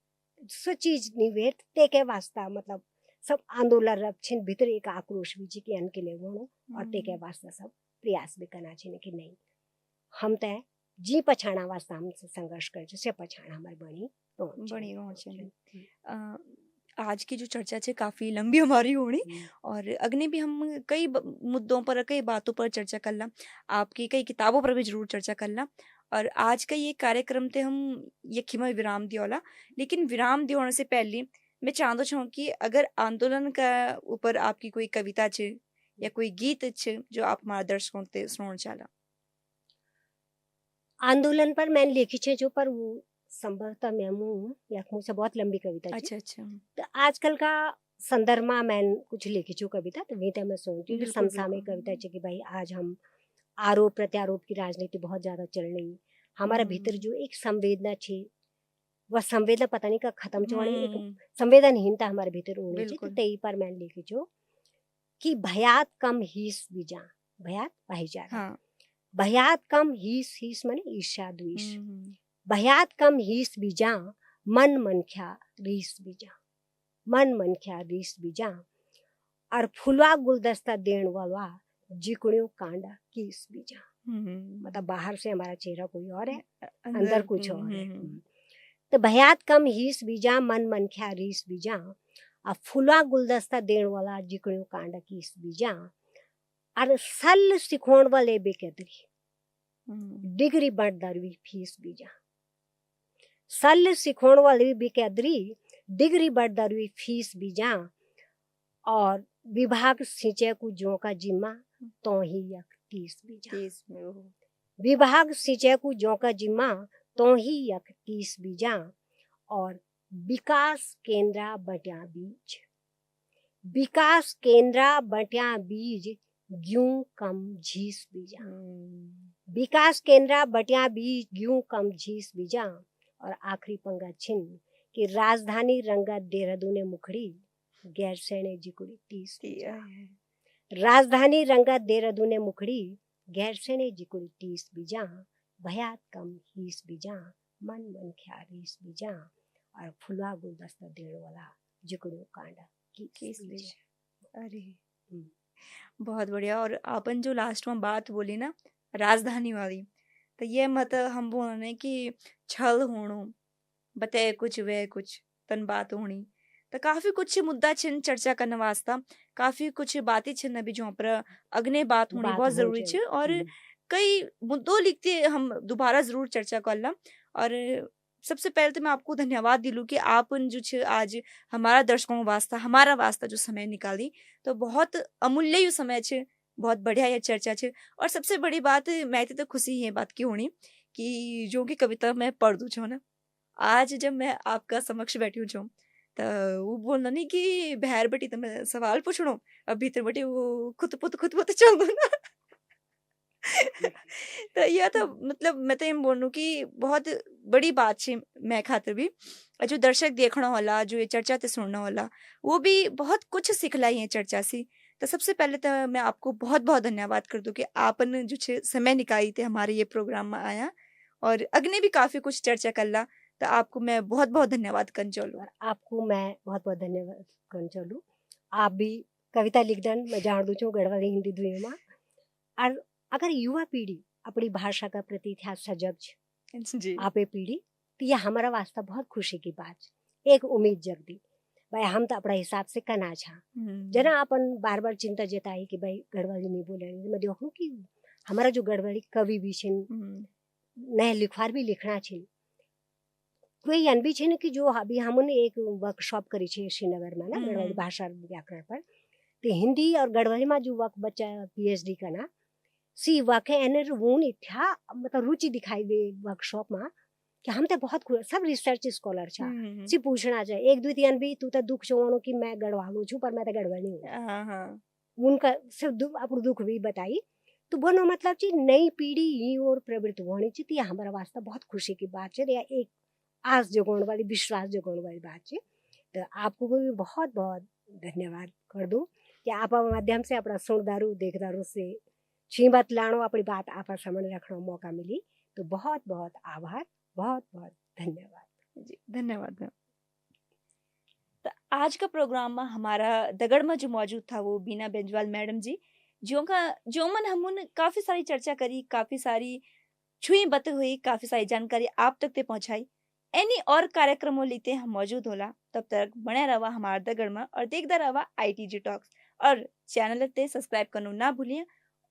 सो चीज नहीं वे ते के वास्ता मतलब सब आंदोलन रख छिन भीतर एक आक्रोश भी जी कि अन के लिए वो और ते के हुँ, वास्ता सब प्रयास भी करना चाहिए कि नहीं हम तय जी पछाणा वास्ता हम संघर्ष कर से पछाणा हमारी बनी बड़ी होनी चाहिए। रोच। अ, आज की जो चर्चा है काफ़ी लंबी हमारी होनी, और अग्नि भी हम कई मुद्दों पर, कई बातों पर चर्चा करना, आपकी कई किताबों पर भी जरूर चर्चा करना। और आज का ये कार्यक्रम थे हम यखी में विराम दियोला, लेकिन विराम दियोने से पहले मैं चाहता चाहूँ कि अगर आंदोलन का ऊपर आपकी कोई कविता छे या कोई गीत छे जो आप हमारे दर्शकों ते सुनाना चाहला। आंदोलन पर मैंने लिखी छे जो पर वो संभवतः मैं या मुझसे बहुत लंबी कविता छे। अच्छा, अच्छा। तो आजकल का संदर्भ में मैं कुछ लिखी छू कविता, तो वीते मैं सोचती हूँ जो बिल्कुल, समसामयिक बिल्कुल। कविता छे कि भाई आज हम आरोप प्रत्यारोप की राजनीति बहुत ज्यादा चल रही। हमारा भीतर हुँ, जो एक संवेदना छे, वह संवेदना पता नहीं कब खत्म चोड़ी, एक हुँ, संवेदनहीनता हमारे भीतर होनी चाहिए। तो बिल्कुल। तेई पर मैं लिखी छो कि भयात कम हीस बीजा, भयात भाईचारा, हाँ। भयात कम हीस, हीस माने ईर्ष्या द्वेष, हुँ, हुँ। भयात कम हीस बीजा, मन मनख्या रीस बीजा, मन मनख्या रीस बीजा, और फुलवा गुलदस्ता देण वाला जिकड़ियों कांडा कीस बीजा। हुँ, हुँ। मतलब बाहर से हमारा चेहरा कोई और है, अंदर अंदर कुछ और है। हुँ। तो भयात कम हीस बीजा, मन मनख्या रीस बीजा, और फुलवा गुलदस्ता देण वाला जिकड़ियों कांडा कीस बीजा, और सल सिखोण वाले बेकदरी, डिग्री बट दरवी फीस बीजा सल सिखोण वाली भी कैदरी डिग्री बट दरवी फीस बीजा और विभाग सिंचे को जो का जिम्मा तो ही यक 30 बीजा विभाग सिंचे को जो का जिम्मा तो ही यक 30 बीजा और विकास केंद्रा बट्या बीज विकास केंद्रा बट्या बीज ग्यूं कम झीस बीजा विकास केंद्रा बट्या बीज ग्यूं कम झीस बीजा और आखिरी पंगा छिन कि राजधानी रंगा देहरादून ने मुखड़ी गैर सैने जिकुड़ी 30 बीजा राजधानी रंगा देहरादून ने मुखड़ी गैर सैने जिकुड़ी 30 बीजा भयात कम 20 बीजा मन मन ख्या 20 बीजा और फुलवा गुलदस्ता देने वाला जिकुड़ो कांडा 21 बीजा। अरे बहुत बढ़िया। और आपन जो लास्ट में बात बोली ना राजधानी वाली, तो ये मत हम बोलने कि छल होणो बते कुछ वे कुछ तन बात होनी, तो काफी कुछ मुद्दा छिन चर्चा करने वास्ता, काफी कुछ बातें छिन अभी जो पर अग्ने बात होनी बहुत जरूरी छे और कई मुद्दों लिखते हम दोबारा जरूर चर्चा करला। और सबसे पहले तो मैं आपको धन्यवाद दिलूं कि आप जो छे आज हमारा दर्शकों वास्ता हमारा वास्ता जो समय निकाली, तो बहुत अमूल्य यो समय छे, बहुत बढ़िया ये चर्चा छे। और सबसे बड़ी बात मैं तो खुशी है बात की होनी कि जो कि कविता मैं पढ़ दू छो ना, आज जब मैं आपका समक्ष बैठी हूँ तो वो बोलना नहीं कि बहर बेटी तुम्हें सवाल पूछनो, अब भीतर बेटी वो खुद पुत चल दो ना। तो यह तो मतलब मैं तो ये बोलूँ कि बहुत बड़ी बात छे मैं खातिर भी, और जो दर्शक देखना होला, जो ये चर्चा ते सुनना होला, वो भी बहुत कुछ सिखलाई है चर्चा से। तो सबसे पहले तो मैं आपको बहुत बहुत धन्यवाद कर दूं कि आपने जो छे समय निकाली थे हमारे ये प्रोग्राम में आया और अग्नि भी काफी कुछ चर्चा करला, तो आपको मैं बहुत बहुत धन्यवाद कर चलूँ। आपको मैं बहुत बहुत धन्यवाद कर चलूँ। आप भी कविता लिखदन मैं जान दू छूँ गढ़वाली हिंदी दुई में। और अगर युवा पीढ़ी अपनी भाषा का प्रति था सजग जी आपे पीढ़ी, तो यह हमारा वास्ता बहुत खुशी की बात, एक उम्मीद जग दी भाई हम तो अपना हिसाब से करना छा। जना अपन बार बार चिंता जताई कि भाई गढ़वाली नहीं बोले, मैं देखूं कि हमारा जो गढ़वाली कवि भी छिन नए लिखवार भी लिखना छिन, कोई अन भी छिन कि जो अभी हमने एक वर्कशॉप करी छे श्रीनगर में ना गढ़वाली भाषा व्याकरण पर, तो हिंदी और गढ़वाली में जो वक्त बच्चा PhD करना सी वाकई एनर वून इत्या मतलब रुचि दिखाई दे वर्कशॉप में कि हम तो बहुत सब रिसर्च स्कॉलर छा सी पूछना चाहिए एक द्वितीय भी तू तो दुख चोनो कि मैं गढ़वालू छू पर मैं तो गढ़वाली हूँ उनका सिर्फ अपन दुख भी बताई। तो बोलो मतलब कि नई पीढ़ी ही और प्रवृत्त होनी चाहिए, हमारा वास्ता बहुत खुशी की बात है, या एक आस जगाने वाली विश्वास जगाने वाली बात है। तो आपको भी बहुत बहुत धन्यवाद कर दूं कि आप माध्यम से अपना सुनदारू देखदारू से छी बात लाणो अपनी बात आप सामने रखने मौका मिली, तो बहुत बहुत आभार, बहुत बहुत धन्यवाद जी। धन्यवाद मैम। तो आज का प्रोग्राम में हमारा दगड़ में जो मौजूद था वो बीना बेंजवाल मैडम जी, जो मन हमने काफी सारी चर्चा करी, काफी सारी छुई बत हुई, काफी सारी जानकारी आप तक ते पहुंचाई। एनी और कार्यक्रमों लेते हम मौजूद होला, तब तक बने रहा हमारा दगड़ में और देखता रहा ITG टॉक्स, और चैनल ते सब्सक्राइब करना ना भूलिए,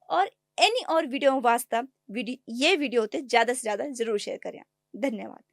और एनी और वीडियो वास्ता ये वीडियो ते ज्यादा से ज्यादा जरूर शेयर करें। धन्यवाद।